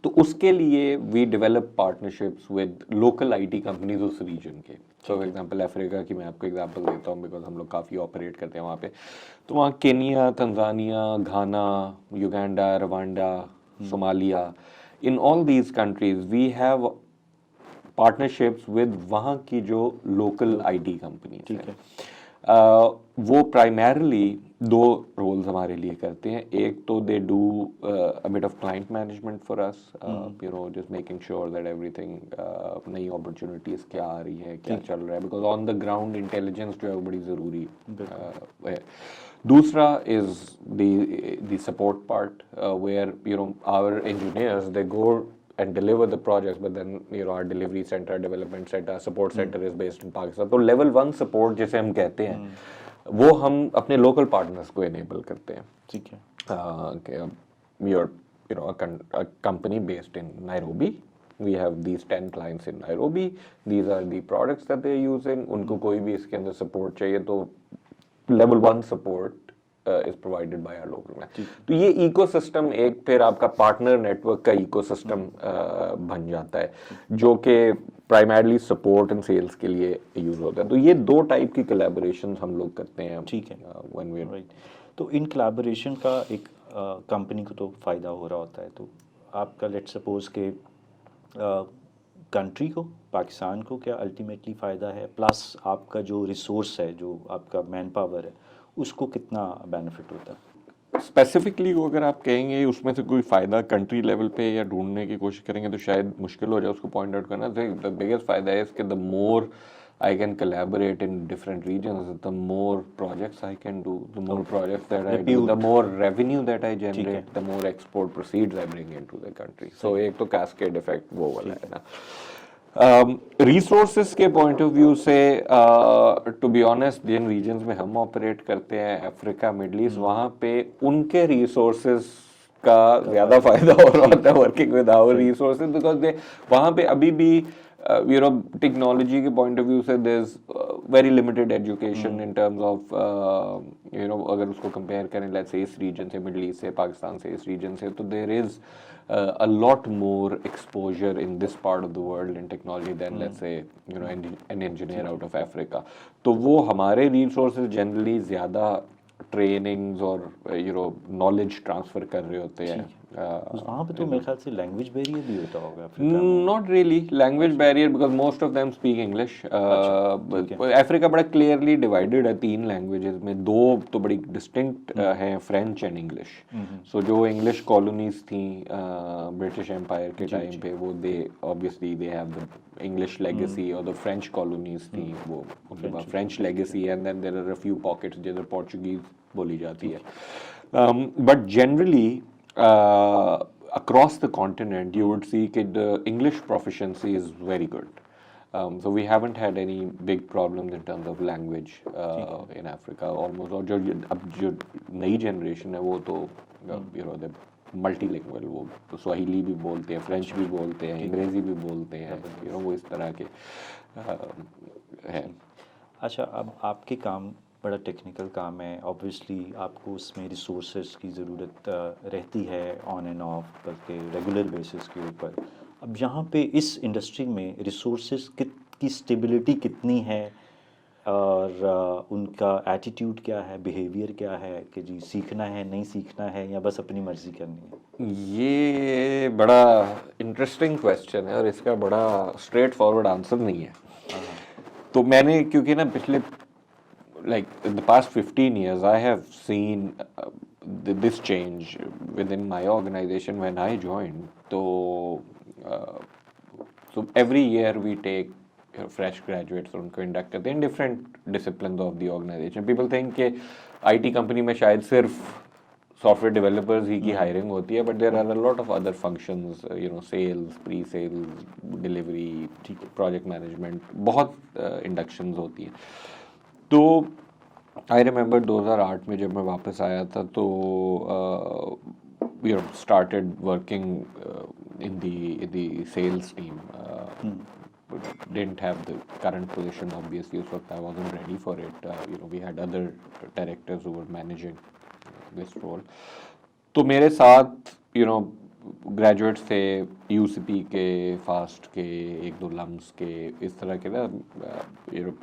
तो उसके लिए we develop partnerships with local IT companies उस रीजन के। सो फॉर एग्जांपल अफ्रीका की मैं आपको एग्जांपल देता हूँ, बिकॉज हम लोग काफ़ी ऑपरेट करते हैं वहाँ पे। तो वहाँ Kenya, Tanzania, Ghana, Uganda, Rwanda, Somalia, in all these countries we have partnerships with वहाँ की जो लोकल आईटी कंपनीज हैं। वो प्राइमरली दो रोल्स हमारे लिए करते हैं। एक तो they do a bit of client management for us, just making sure that everything, नई अपॉर्चुनिटीज क्या आ रही है, क्या चल रहा है, because on the ground intelligence जो है वो बड़ी ज़रूरी है। दूसरा is the support part, where our engineers they go and deliver the projects, but then our delivery center, development center, support center is based in Pakistan. तो level 1 support जिसे हम कहते हैं वो हम अपने local partners को enable करते हैं। ठीक है। We are a company based in Nairobi. We have these 10 clients in Nairobi. These are the products that they're using. उनको कोई भी इसके अंदर support चाहिए तो level 1 support is provided by our local man. तो ये इकोसिस्टम एक फिर आपका पार्टनर नेटवर्क का इकोसिस्टम बन जाता है जो कि प्राइमरली सपोर्ट एंड सेल्स के लिए यूज होता है। तो ये दो टाइप की कोलैबोरेशन हम लोग करते हैं। ठीक है, when we राइट। तो इन कोलैबोरेशन का एक कंपनी को तो फ़ायदा हो रहा होता है, तो आपका लेट्स सपोज के कंट्री को, पाकिस्तान को क्या अल्टीमेटली फ़ायदा है, प्लस आपका जो रिसोर्स है, जो आपका मैन पावर है, उसको कितना बेनिफिट होता है? स्पेसिफिकली अगर आप कहेंगे उसमें से कोई फ़ायदा कंट्री लेवल पे या ढूंढने की कोशिश करेंगे तो शायद मुश्किल हो जाए उसको पॉइंट आउट करना। द बिगेस्ट फ़ायदा है इसके, the more I can collaborate in different regions, the more projects I can do, the more projects that I do, the more revenue that I generate, the more export proceeds I bring into the country. So एक तो cascade effect वो वाला है ना। रिसोर्सेज के पॉइंट ऑफ व्यू से टू बी ऑनेस्ट जिन रीजन्स में हम ऑपरेट करते हैं, अफ्रीका, मिडल ईस्ट, वहाँ पे उनके रिसोर्सेज का ज़्यादा फायदा हो रहा होता है working with our resources, because they वहाँ पे अभी भी यू नो टेक्नोलॉजी के पॉइंट ऑफ व्यू से there is very limited education in terms of you know, अगर उसको कंपेयर करें लेट्स से इस रीजन से, मिडल ईस्ट से, पाकिस्तान से, इस रीजन से, तो there is a lot more exposure in this part of the world in technology than let's say you know an engineer out of Africa. तो वो हमारे resources generally ज़्यादा trainings और you know knowledge transfer कर रहे होते हैं। वहाँ पे तो मेरे ख्याल से लैंग्वेज बैरियर भी होता होगा अफ्रीका में। Not really language barrier because most of them speak English. Africa बड़ा clearly divided है तीन languages में, दो तो बड़ी distinct हैं, French and English. So जो English colonies थी British Empire के टाइम पे, वो they obviously they have the English legacy, और the French colonies थी वो उनके पास French legacy, and then there are a few pockets जिधर Portuguese बोली जाती है. But generally across the continent, you would see that the English proficiency is very good. So we haven't had any big problems in terms of language in Africa almost. और जो अब जो नई generation है वो तो you know the multilingual, वो स्वाहिली भी बोलते हैं, फ्रेंच भी बोलते हैं, अंग्रेजी भी बोलते हैं, you know वो इस तरह के हैं। अच्छा, अब आपके काम बड़ा टेक्निकल काम है, ऑब्वियसली आपको उसमें रिसोर्सेज की ज़रूरत रहती है ऑन एंड ऑफ, बल्कि रेगुलर बेसिस के ऊपर। अब यहाँ पे इस इंडस्ट्री में रिसोर्सेज की स्टेबिलिटी कितनी है, और उनका एटीट्यूड क्या है, बिहेवियर क्या है, कि जी सीखना है, नहीं सीखना है, या बस अपनी मर्ज़ी करनी है? ये बड़ा इंटरेस्टिंग क्वेश्चन है और इसका बड़ा स्ट्रेट फॉरवर्ड आंसर नहीं है। तो मैंने क्योंकि ना पिछले like in the past 15 years I have seen this change within my organization when I joined. So every year we take fresh graduates और उनको induct करते हैं in different disciplines of the organization. People think कि IT company में शायद सिर्फ सॉफ्टवेयर डेवलपर्स ही की हायरिंग होती है, but there are a lot of other functions, you know sales, pre sales, delivery, project management, बहुत इंडक्शंस होती हैं। तो आई रिमेंबर 2008 में जब मैं वापस आया था तो we started working in the sales team. Didn't have the current position obviously, so I wasn't ready for it. You know, we had other directors who were managing this role. तो मेरे साथ you know ग्रेजुएट्स थे यूसीपी के, फास्ट के, एक दो लम्स के, इस तरह के ना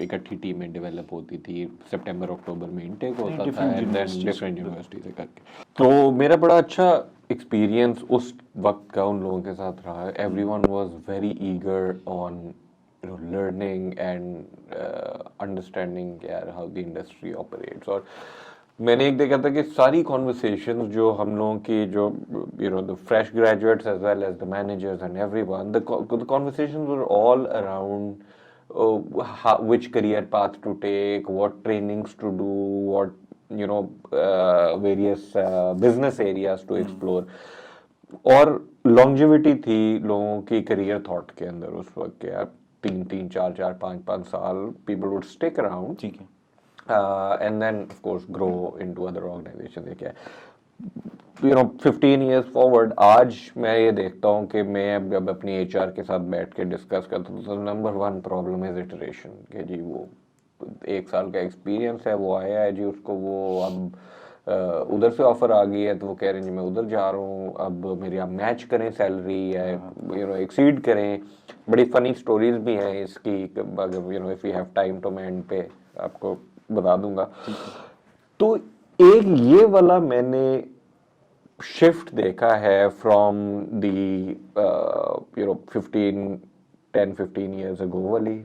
इकट्ठी टीमें डेवलप होती थी। सितंबर अक्टूबर में इनटेक होता था एंड देन डिफरेंट यूनिवर्सिटी से करके। तो मेरा बड़ा अच्छा एक्सपीरियंस उस वक्त का उन लोगों के साथ रहा। Everyone was very eager on learning and understanding यार हाउ द इंडस्ट्री ऑपरेट्स। और मैंने एक देखा था कि सारी कॉन्वर्सेशंस जो हम लोगों की, जो you know the fresh graduates as well as the managers and everyone, the conversations were all around which career path to take, what trainings to do, what you know various business areas to explore. और longevity थी लोगों की career thought के अंदर उस वक्त के, यार 3-3, 4-4, 5-5 साल people would stick around. ठीक है। And then of course grow into other organizations. You know 15 years forward, आज मैं ये देखता हूँ कि मैं जब अपनी HR के साथ बैठ के डिस्कस करता हूँ तो नंबर 1 प्रॉब्लम इज इटरेशन, कि जी वो 1 साल का एक्सपीरियंस है, वो आया है जी, उसको वो अब उधर से ऑफर आ गई है तो वो कह रहे हैं जी मैं उधर जा रहा हूँ, अब मेरी आप मैच करें सैलरी या यू नो एक्सीड करें। बड़ी फनी स्टोरीज भी हैं इसकी, अगर you know if you have time तो मैं एंड पे आपको बता दूंगा। तो एक ये वाला मैंने शिफ्ट देखा है फ्रॉम दी 15 अगो वाली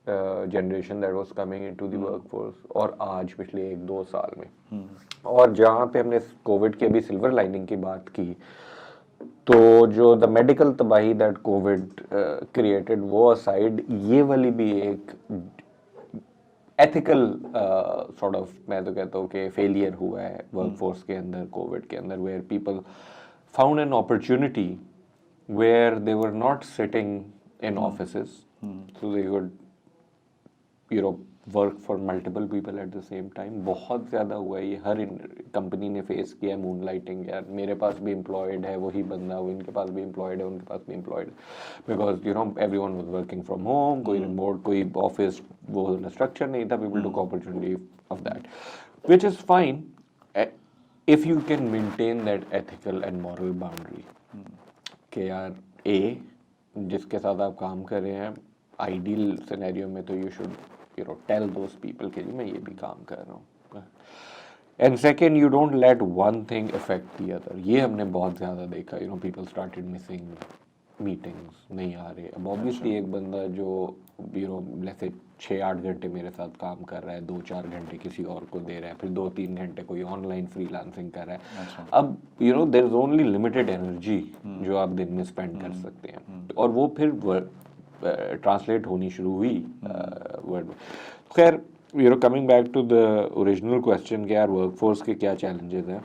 generation that was coming into the workforce, और आज पिछले 1-2 साल में। और जहाँ पे हमने कोविड के भी सिल्वर लाइनिंग की बात की, तो जो द मेडिकल तबाही दैट कोविड क्रिएटेड वो असाइड, ये वाली भी एक एथिकल सॉर्ट ऑफ, मैं तो कहता हूँ कि फेलियर हुआ है वर्कफोर्स के अंदर कोविड के अंदर, where people found an opportunity where they were not sitting in offices, so they would work for multiple people at the same time. बहुत ज़्यादा हुआ है ये, हर कंपनी ने फेस किया है मूनलाइटिंग, यार मेरे पास भी एम्प्लॉयड है वही बंदा, वो इनके पास भी एम्प्लॉयड है उनके पास भी employed, because everyone was working from home, कोई रिमोट, कोई ऑफिस, वो स्ट्रक्चर नहीं था, people took opportunity of that, which is fine if you can maintain that ethical and moral boundary कि यार जिसके साथ आप काम कर रहे हैं, आइडियल सिनेरियो में तो you should tell those people कि मैं ये भी काम कर रहा हूँ। And second, you don't let one thing affect the other. ये हमने बहुत ज़्यादा देखा, पीपल स्टार्टेड मिसिंग मीटिंग्स, नहीं आ रहे। अब ऑब्वियसली एक बंदा जो जैसे 6-8 घंटे मेरे साथ काम कर रहा है, 2-4 घंटे किसी और को दे रहा है, फिर 2-3 घंटे कोई ऑनलाइन फ्रीलांसिंग कर रहा है। अब there is only limited energy जो आप दिन में स्पेंड कर सकते हैं, और वो फिर ट्रांसलेट होनी शुरू हुई वर्ड में। खैर, coming back to the original question कि यार वर्कफोर्स के क्या चैलेंजेस हैं,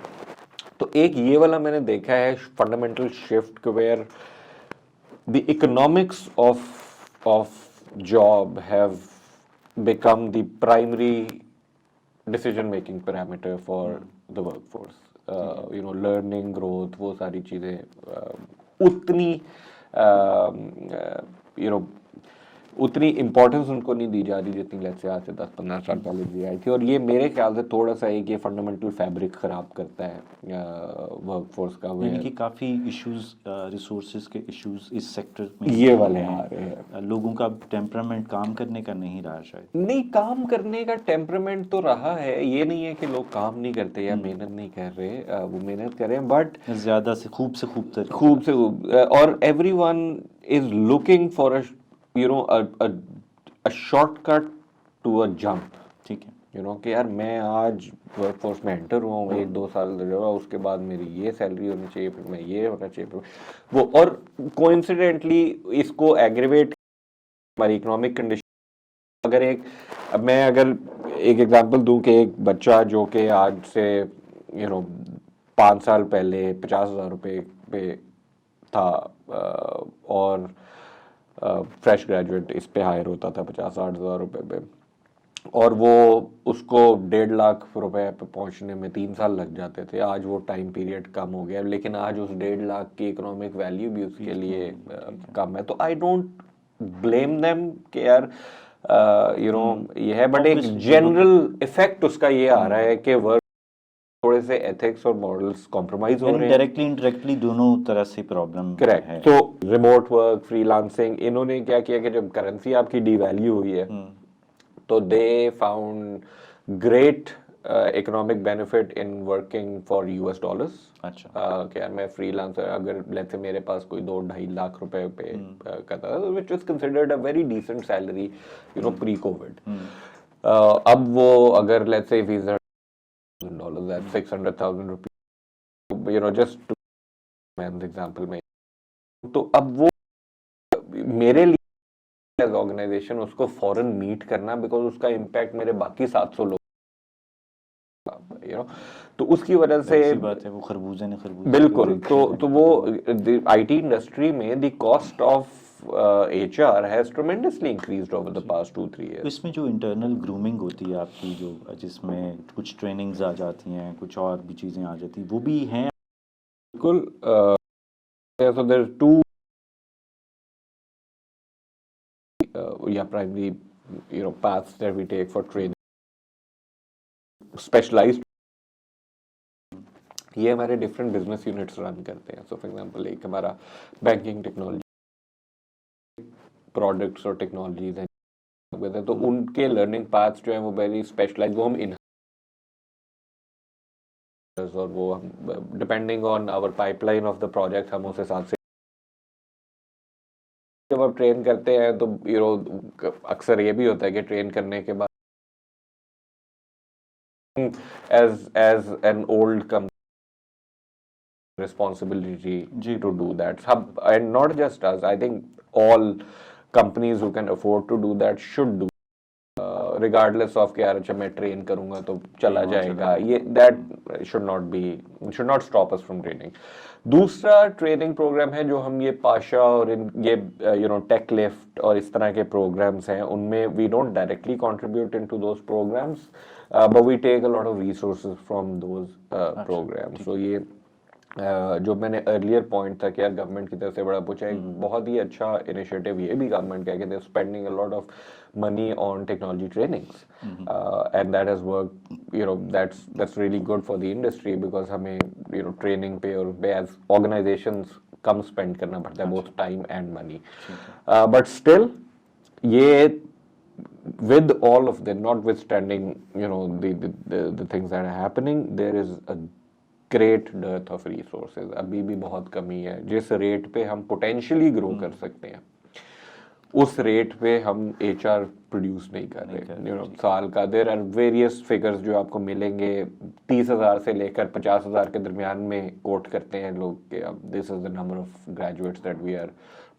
तो एक ये वाला मैंने देखा है fundamental shift where the economics of job have become the primary decision making parameter for the workforce. Learning, growth, वो सारी चीज़ें उतनी उतनी इम्पोर्टेंस उनको नहीं दी जा रही जितनी लेट्स से आज से 10-15 साल पहले दी आई थी। और ये मेरे ख्याल से थोड़ा सा एक ये फंडामेंटल फैब्रिक ख़राब करता है वर्कफोर्स का। यानी कि काफ़ी इश्यूज, रिसोर्सेज के इश्यूज इस सेक्टर में ये वाले आ रहे हैं। लोगों का टेम्परामेंट काम करने का नहीं रहा शायद। नहीं, काम करने का टेम्परामेंट तो रहा है, ये नहीं है कि लोग काम नहीं करते या मेहनत नहीं कर रहे, वो मेहनत कर रहे हैं, बट ज़्यादा से खूब खूब से खूब, और everyone is looking for a shortcut to a jump। ठीक है, कि यार मैं आज वर्कफोर्स में एंटर हुआ हूँ, 1-2 साल रहा, उसके बाद मेरी ये सैलरी होनी चाहिए, फिर मैं ये होना चाहिए वो, और कोइंसिडेंटली इसको एग्रीवेट हमारी इकोनॉमिक कंडीशन। मैं अगर एक एग्जांपल दूं कि एक बच्चा जो कि आज से 5 साल पहले 50,000 रुपये पे था, और फ्रेश ग्रेजुएट इस पे हायर होता था 50-60 हज़ार रुपये पे, और वो उसको 1.5 लाख रुपए पे पहुंचने में 3 साल लग जाते थे। आज वो टाइम पीरियड कम हो गया, लेकिन आज उस 1.5 लाख की इकोनॉमिक वैल्यू भी उसके लिए कम है। तो आई डोंट ब्लेम देम कि यार ये है, बट एक जनरल इफेक्ट उसका ये आ रहा है कि वर्क थोड़े से एथिक्स और मॉरल्स कॉम्प्रोमाइज हो रहे हैं, डायरेक्टली इनडायरेक्टली दोनों तरह से प्रॉब्लम। करेक्ट। तो रिमोट वर्क, फ्रीलांसिंग, इन्होंने क्या किया कि जब करेंसी आपकी डिवैल्यू हुई है, तो they found great economic benefit in working for US dollars. अच्छा, कि यार मैं फ्रीलांसर, अगर लेट्स से मेरे पास कोई 2-2.5 लाख रुपए पे करता था, which is considered a very decent salary pre Covid. अब वो अगर let's say $1,000 that $600,000, just example में, तो अब वो मेरे लिए एज ऑर्गेनाइजेशन उसको फॉरन मीट करना, बिकॉज उसका इम्पैक्ट मेरे बाकी 700 लोग, तो उसकी वजह से बात है, वो खरबूजे ने खरबूजे बिल्कुल। तो वो आईटी इंडस्ट्री में the cost of HR has tremendously increased over the past 2-3 years। इसमें जो इंटरनल ग्रूमिंग होती है आपकी, जो जिसमें कुछ ट्रेनिंग्स आ जाती हैं, कुछ और भी चीज़ें आ जाती हैं, वो भी हैं। बिल्कुल। so there are two primary paths that we take for training, specialized। ये हमारे डिफरेंट बिजनेस यूनिट्स रन करते हैं। सो फॉर एग्जांपल, एक हमारा बैंकिंग टेक्नोलॉजी प्रोडक्ट्स और टेक्नोलॉजीज हैं, तो उनके लर्निंग पाथ्स जो है वो वेरी स्पेशलाइज्ड, वो हम इन और वो हम depending on our pipeline of the project हम उस हिसाब से जब आप ट्रेन करते हैं तो अक्सर ये भी होता है कि ट्रेन करने के बाद as an old company responsibility to do that, and not just us, I think all companies who can afford to do that should do, regardless of कि यार अच्छा मैं ट्रेन करूंगा तो चला जाएगा, ये that should not stop us from training. दूसरा ट्रेनिंग प्रोग्राम है जो हम ये पाशा और ये टेक लिफ्ट और इस तरह के प्रोग्राम्स हैं, उनमें we don't directly contribute into those programmes, but we take a lot of resources from those programmes. तो ये जो मैंने अर्लियर पॉइंट था कि यार गवर्नमेंट की तरफ से बड़ा पूछा, एक बहुत ही अच्छा इनिशिएटिव ये भी गवर्नमेंट का है कि they are spending a lot of money on technology trainings, and that has worked, that's really good for the industry because हमें training पे और पे as organizations कम spend करना पड़ता है, both time and money, but still ये with all of them, notwithstanding the things that are happening, there is a great dearth of resources. अभी भी बहुत कमी है. जिस रेट पे हम potentially grow कर सकते हैं उस रेट पे हम HR प्रोड्यूस नहीं कर रहे. साल का देयर आर वेरियस फिगर्स जो आपको मिलेंगे, 30,000 से लेकर 50,000 के दरमियान में कोट करते हैं लोग कि अब this is the number of graduates that we are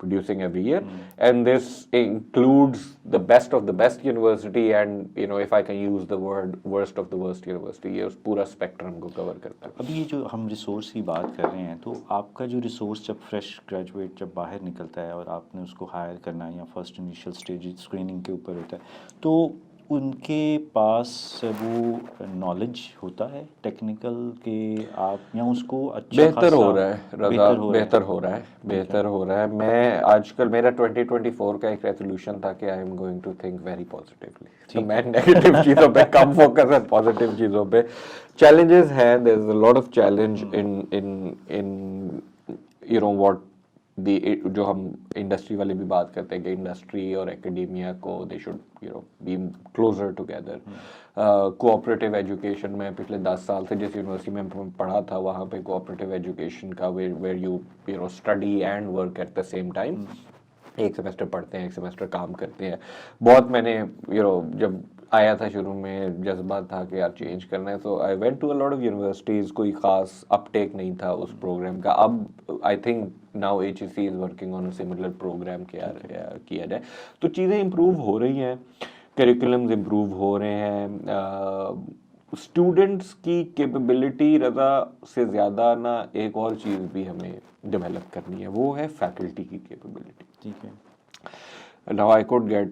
producing every year, and this includes the best of the best university and if I can use the word worst of the worst university, ये उस पूरा स्पेक्ट्रम को कवर करता है. अभी ये जो हम रिसोर्स की बात कर रहे हैं, तो आपका जो रिसोर्स जब फ्रेश ग्रेजुएट जब बाहर निकलता है और आपने उसको हायर करना है या फर्स्ट इनिशियल स्टेज स्क्रीनिंग के ऊपर होता है, तो उनके पास वो नॉलेज होता है टेक्निकल के आप या उसको अच्छा बेहतर हो रहा है रज़ा, बेहतर हो रहा है. मैं आजकल मेरा 2024 का एक रेजोल्यूशन था कि I am going to think very positively, तो मैं नेगेटिव चीज़ों पे कम फोकस है, पॉजिटिव चीज़ों पे. चैलेंजेस हैं, there is a lot of challenge in what जो हम इंडस्ट्री वाले भी बात करते हैं कि इंडस्ट्री और एकेडेमिया को they should be closer together. Cooperative education में पिछले 10 साल से जिस यूनिवर्सिटी में पढ़ा था वहाँ पे कोऑपरेटिव एजुकेशन का where you study and work at the same time, एक सेमेस्टर पढ़ते हैं एक सेमेस्टर काम करते हैं. बहुत मैंने जब आया था शुरू में जज्बा था कि यार चेंज करना है, तो I went to a lot of universities, कोई ख़ास अपटेक नहीं था उस प्रोग्राम का. अब I think now HEC is working on a similar programme किया जाए, तो चीज़ें इम्प्रूव हो रही हैं, करिकुलम्स इम्प्रूव हो रहे हैं. स्टूडेंट्स की कैपेबिलिटी रज़ा से ज़्यादा ना एक और चीज़ भी हमें डेवलप करनी है, वो है फैकल्टी की कैपेबिलिटी. ठीक है. Now I could get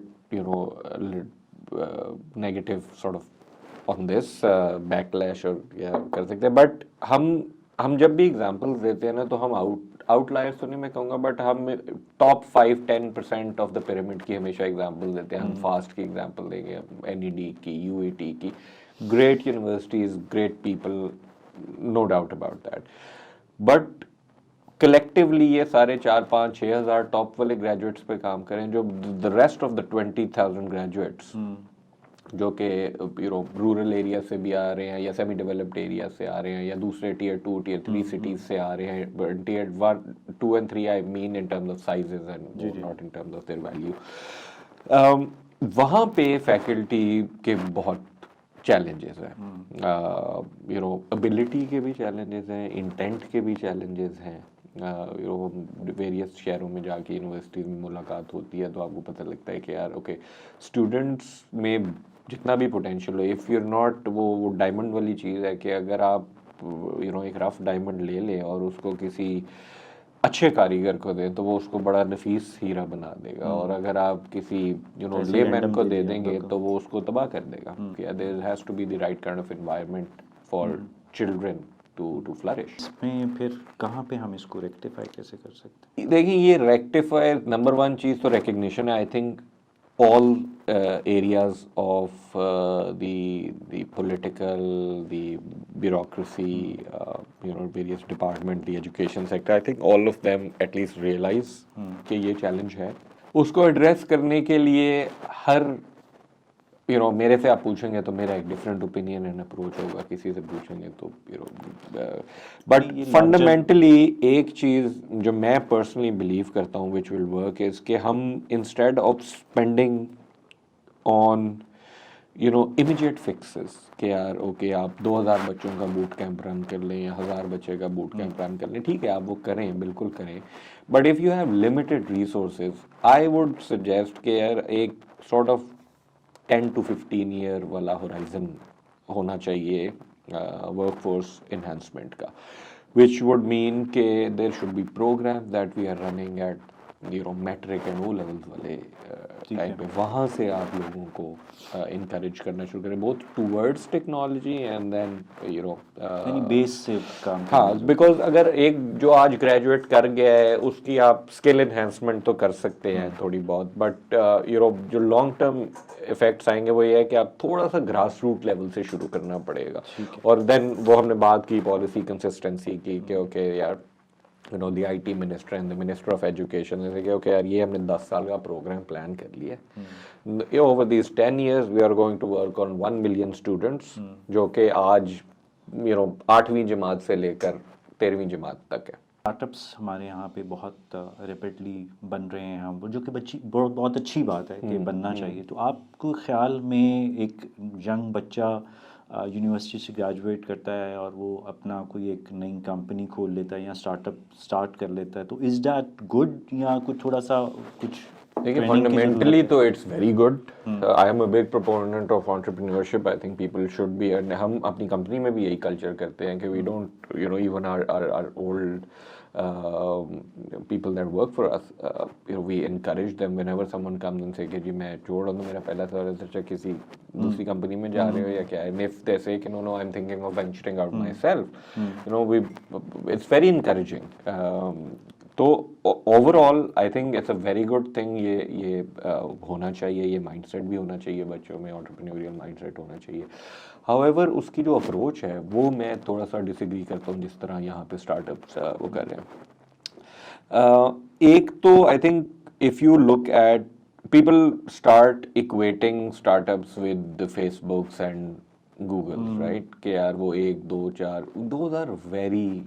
negative sort of on this backlash और कर सकते हैं, बट हम जब भी एग्जांपल्स देते हैं ना तो हम आउटलायर्स तो नहीं मैं कहूँगा, बट हम टॉप 5-10% ऑफ द पिरामिड की हमेशा एग्जांपल देते हैं. हम फास्ट की एग्जांपल देंगे, NED की, UAT की, great universities, great people, no doubt about that, but collectively ये सारे 4-5-6 हज़ार टॉप वाले ग्रेजुएट्स पे काम करें, जो the rest of the 20,000 graduates जो कि रूरल एरिया से भी आ रहे हैं या सेमी डेवलप्ड एरिया से आ रहे हैं या दूसरे टियर 2 टियर 3 सिटीज से आ रहे हैं, tier 1 2 and 3 I mean in terms of sizes and not in terms of their value, वहाँ पे फैकल्टी के बहुत चैलेंजेस हैं. एबिलिटी के भी चैलेंजेस हैं, इंटेंट के भी चैलेंजेस हैं. वेरियस शहरों में जाके यूनिवर्सिटीज़ में मुलाकात होती है तो आपको पता लगता है कि यार ओके स्टूडेंट्स में जितना भी पोटेंशियल हो, इफ़ यू आर नॉट, वो डायमंड वाली चीज़ है कि अगर आप एक रफ डायमंड ले लें और उसको किसी अच्छे कारीगर को दें तो वो उसको बड़ा नफीस हीरा बना देगा, और अगर आप किसी लेमैन को दे देंगे तो वो उसको तबाह कर देगा. There has to be the right kind of environment for children to flourish. इसमें फिर कहाँ पे हम इसको रेक्टिफाई कैसे कर सकते हैं? देखिए ये रेक्टिफाई, नंबर 1 चीज़ तो रिकग्निशन है. आई think all areas of the political, the bureaucracy, various department, the education sector, I think all of them at least realize कि ये challenge है. उसको address करने के लिए हर यू नो मेरे से आप पूछेंगे तो मेरा एक डिफरेंट ओपिनियन एंड अप्रोच होगा, किसी से पूछेंगे तो यू नो बट ये फंडामेंटली एक चीज़ जो मैं पर्सनली बिलीव करता हूँ विच विल वर्क इज़ कि हम instead of spending on you know immediate fixes कि यार ओके आप 2000 बच्चों का बूट कैंप रन कर लें या 1000 बच्चे का बूट कैंप रन कर लें, ठीक है आप वो करें, बिल्कुल करें, but if you have limited resources I would suggest कि यार एक सॉर्ट ऑफ 10 to 15 ईयर वाला होराइजन होना चाहिए वर्कफोर्स इन्हांसमेंट का, which would mean कि there should be programs that we are running at you know matric and O levels वाले टाइम पे, वहाँ से आप लोगों को इनकरेज करना शुरू करें both towards technology and then you know base से काम हाँ, करना बिकॉज अगर एक जो आज ग्रेजुएट कर गया है उसकी आप स्किल एनहेंसमेंट तो कर सकते हैं थोड़ी बहुत, बट यू नो जो लॉन्ग टर्म इफेक्ट्स आएंगे वो ये है कि आप थोड़ा सा ग्रास रूट लेवल से शुरू करना पड़ेगा, और देन वो हमने बात की पॉलिसी कंसिस्टेंसी की कि ओके यार you know the IT minister and the minister of education ने कहा ओके यार ये हमने 10 साल का प्रोग्राम प्लान कर लिया, over these 10 years we are going to work on 1 million students जो कि आज यू नो 8वीं जमात से लेकर 13वीं जमात तक है। स्टार्टअप्स हमारे यहाँ पे बहुत रैपिडली बन रहे हैं, हम जो कि बहुत अच्छी बात है कि बनना चाहिए। तो आपको ख्याल में एक यंग बच्चा यूनिवर्सिटी से ग्रेजुएट करता है और वो अपना कोई एक नई कंपनी खोल लेता है या स्टार्टअप स्टार्ट कर लेता है, तो इज़ दैट गुड या कुछ थोड़ा सा कुछ देखिए फंडामेंटली तो it's very good, I am a big proponent of entrepreneurship, I think people should be, हम अपनी कंपनी में भी यही कल्चर करते हैं कि we don't you know even are old people that work for us, you know, we encourage them whenever someone comes and say कि जी मैं छोड़ दूँ मेरा पहला साल किसी दूसरी कंपनी में जा रहे हो या क्या है, and if they say कि no I'm thinking of venturing out myself, you know it's very encouraging, तो overall I think it's a very good thing, ये होना चाहिए, ये माइंडसेट भी होना चाहिए बच्चों में, एंटरप्रेन्योरियल माइंडसेट होना चाहिए। हाउएवर उसकी जो अप्रोच है वो मैं थोड़ा सा डिसएग्री करता हूँ जिस तरह यहाँ पे स्टार्टअप्स वो कर रहे हैं। एक तो I think if you look at people start equating startups with the Facebooks and Google, right, कि यार वो 1 2 4 those are very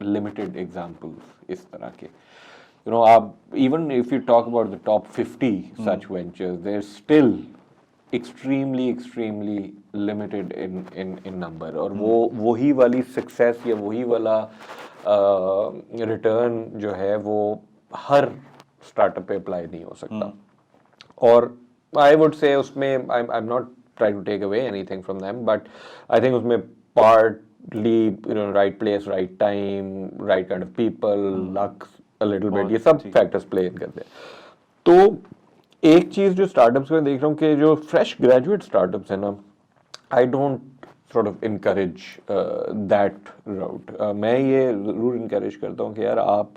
limited examples इस तरह के, you know आप even if you talk about the top 50 such ventures, they're still extremely limited in number, और वो वही वाली success या वही वाला return जो है वो हर startup पे apply नहीं हो सकता, और I would say उसमें I'm not trying to take away anything from them, but I think उसमें partly you know right place right time right kind of people, luck a little bit, ये सब factors play in करते हैं। तो एक चीज़ जो स्टार्टअप्स में देख रहा हूँ कि जो फ्रेश ग्रेजुएट स्टार्टअप्स हैं ना, I don't sort of encourage that route, मैं ये ज़रूर encourage करता हूँ कि यार आप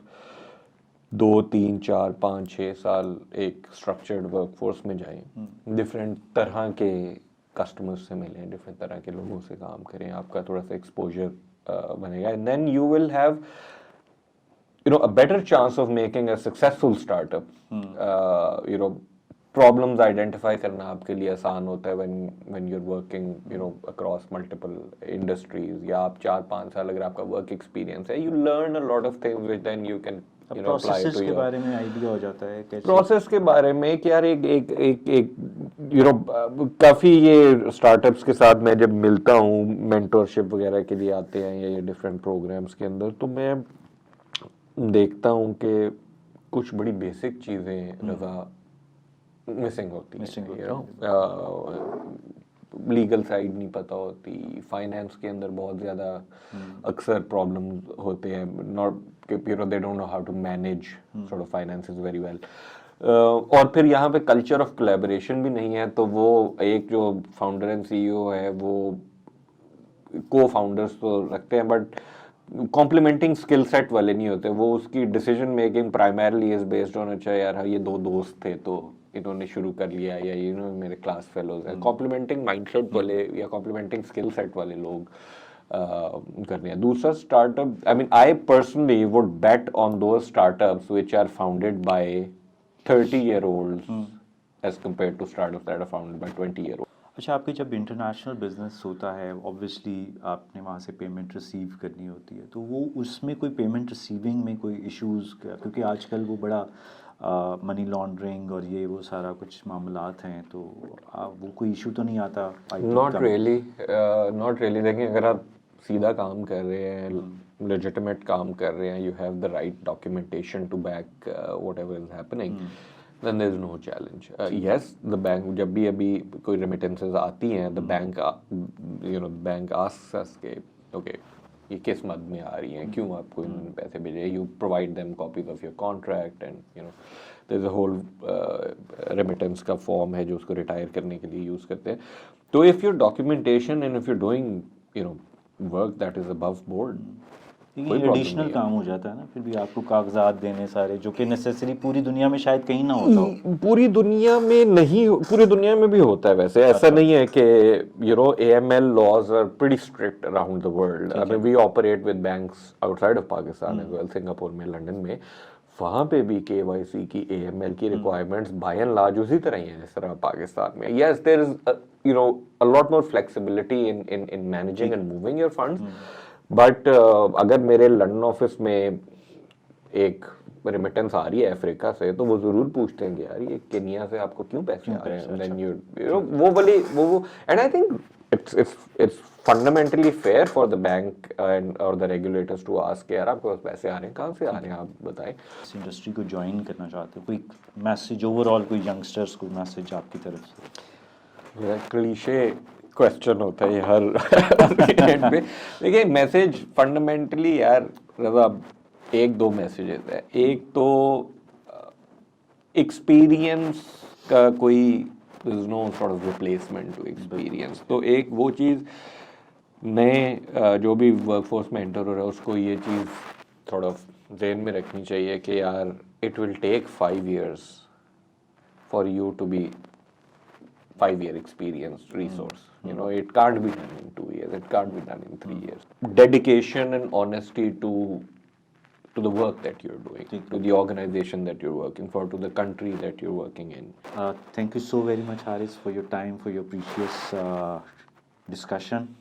2 3 4 5 6 साल एक स्ट्रक्चर्ड वर्कफोर्स में जाएं, डिफरेंट तरह के कस्टमर्स से मिलें, डिफरेंट तरह के लोगों से काम करें, आपका थोड़ा सा एक्सपोजर बनेगा, and then you will have you know a better chance of making a successful startup, you know problems identify करना आपके लिए आसान होता है when you're working you know across multiple industries, या आप 4-5 साल अगर आपका वर्क एक्सपीरियंस है, you learn a lot of things which then you can you know apply to के बारे में आइडिया हो जाता है कैसे प्रोसेस के बारे में कि यार एक यू नो काफ़ी ये स्टार्टअप्स के साथ मैं जब मिलता हूँ मेंटोरशिप वगैरह के लिए आते हैं या ये डिफरेंट प्रोग्राम्स के अंदर, तो मैं देखता हूँ कि कुछ बड़ी बेसिक चीज़ें रज़ा मिसिंग होती हैं, यू नो लीगल साइड नहीं पता होती, फाइनेंस के अंदर बहुत ज़्यादा अक्सर प्रॉब्लम्स होते हैं, not you know they don't know how to manage sort of finances very well, और फिर यहाँ पे कल्चर ऑफ कोलैबोरेशन भी नहीं है, तो वो एक जो फाउंडर एंड सीईओ है वो को फाउंडर्स तो रखते हैं बट कॉम्प्लीमेंटिंग स्किल सेट वाले नहीं होते, वो उसकी decision making primarily is based on अच्छा यार ये 2 दोस्त थे तो इन्होंने शुरू कर लिया, या यू नो मेरे क्लास फेलोज हैं, कॉम्प्लीमेंटिंग माइंडसेट वाले या कॉम्प्लीमेंटिंग स्किल सेट वाले लोग करने हैं। दूसरा startup, I mean I personally would bet on those startups which are founded by 30-year-olds as compared to startups that are founded by 20-year-olds. अच्छा, आपके जब इंटरनेशनल बिजनेस होता है ऑब्वियसली आपने वहाँ से पेमेंट रिसीव करनी होती है, तो वो उसमें कोई पेमेंट रिसीविंग में कोई इश्यूज़, क्योंकि आजकल वो बड़ा मनी लॉन्ड्रिंग और ये वो सारा कुछ मामलात हैं, तो वो कोई इशू तो नहीं आता आईटी नॉट का? Really, not really. देखिए, अगर आप सीधा काम कर रहे हैं, लेजिटिमेट काम कर रहे हैं, you have the right documentation to back whatever is happening, then there is no challenge. Yes, the bank जब भी अभी कोई रेमिटेंसेस आती हैं, the bank bank asks us के ओके ये किस मद में आ रही हैं, क्यों आपको इन्होंने पैसे भेजे, you provide them copies of your contract and there is a whole remittance का फॉर्म है जो उसको रिटायर करने के लिए यूज़ करते हैं। तो if your documentation and if you doing work that is above board, कोई ये प्रॉब्लम एडिशनल नहीं है। काम हो जाता है ना, फिर भी आपको कागजात देने सारे, जो कि नेसेसरी पूरी दुनिया में शायद कहीं ना होता हो। पूरी दुनिया में नहीं, पूरी दुनिया में भी होता है वैसे, ऐसा नहीं है कि AML laws are pretty strict around the world. I mean, we operate with banks outside of Pakistan as well, Singapore में, लंदन में, वहाँ पे भी KYC की, AML की रिक्वायरमेंट्स बाय एंड लार्ज उसी तरह ही हैं जिस तरह पाकिस्तान में। Yes, there is a lot more flexibility in managing and moving your funds, but अगर मेरे लंदन ऑफिस में एक रेमिटेंस आ रही है अफ्रीका से, तो वो जरूर पूछते हैं कि यार ये केनिया से आपको क्यों पैसे आ रहे हैं, देन वो वाली वो and I think it's fundamentally fair for the bank and or the regulators to ask यार आपके पास पैसे आ रहे हैं, कहाँ से आ रहे हैं, आप बताएं। इस इंडस्ट्री को ज्वाइन करना चाहते हो, कोई मैसेज ओवरऑल, कोई यंगस्टर्स को मैसेज आपकी तरफ से? क्लीशे क्वेश्चन होता है ये हर एंड पे। देखिए, मैसेज फंडामेंटली यार रज़ा एक दो मैसेजेस है। एक तो एक्सपीरियंस का कोई there is no sort of replacement to experience. तो एक वो चीज़ नए जो भी वर्कफोर्स में एंटर हो रहा है उसको ये चीज़ थोड़ा ज़हन में रखनी चाहिए कि यार it will take 5 years for you to be 5-year experienced resource. It can't be done in 2 years. It can't be done in 3 years. Dedication and honesty to the work that you're doing, to the organization that you're working for, to the country that you're working in. Thank you so very much, Haris, for your time, for your precious discussion.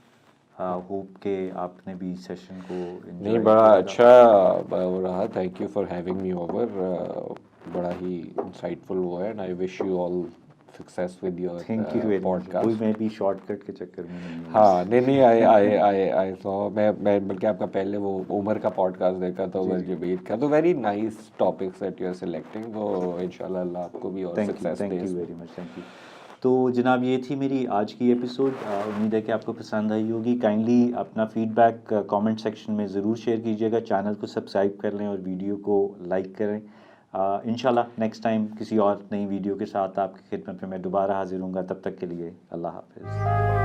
Hope के आपने भी सेशन को enjoy नहीं, बड़ा किया। अच्छा हो रहा। Thank you for having me over. बड़ा ही इंसाइटफुल हुआ है, and I wish you all success with your podcast. कोई मैं भी शॉर्टकट के चक्कर में नहीं हूँ। हाँ, नहीं, आई सॉ, मैं बल्कि आपका पहले वो उमर का पॉडकास्ट देखा था, उमर जबीर का, तो very nice topics that you are selecting, तो इंशाल्लाह अल्लाह आपको भी और सक्सेस दे। Thank you very much, thank you. तो जनाब, ये थी मेरी आज की एपिसोड। उम्मीद है कि आपको पसंद आई होगी। काइंडली अपना फीडबैक कमेंट सेक्शन में ज़रूर शेयर कीजिएगा, चैनल को सब्सक्राइब कर लें और वीडियो को लाइक करें। इंशाल्लाह नेक्स्ट टाइम किसी और नई वीडियो के साथ आपकी खिदमत में मैं दोबारा हाजिर हूँगा। तब तक के लिए अल्लाह हाफ़िज़।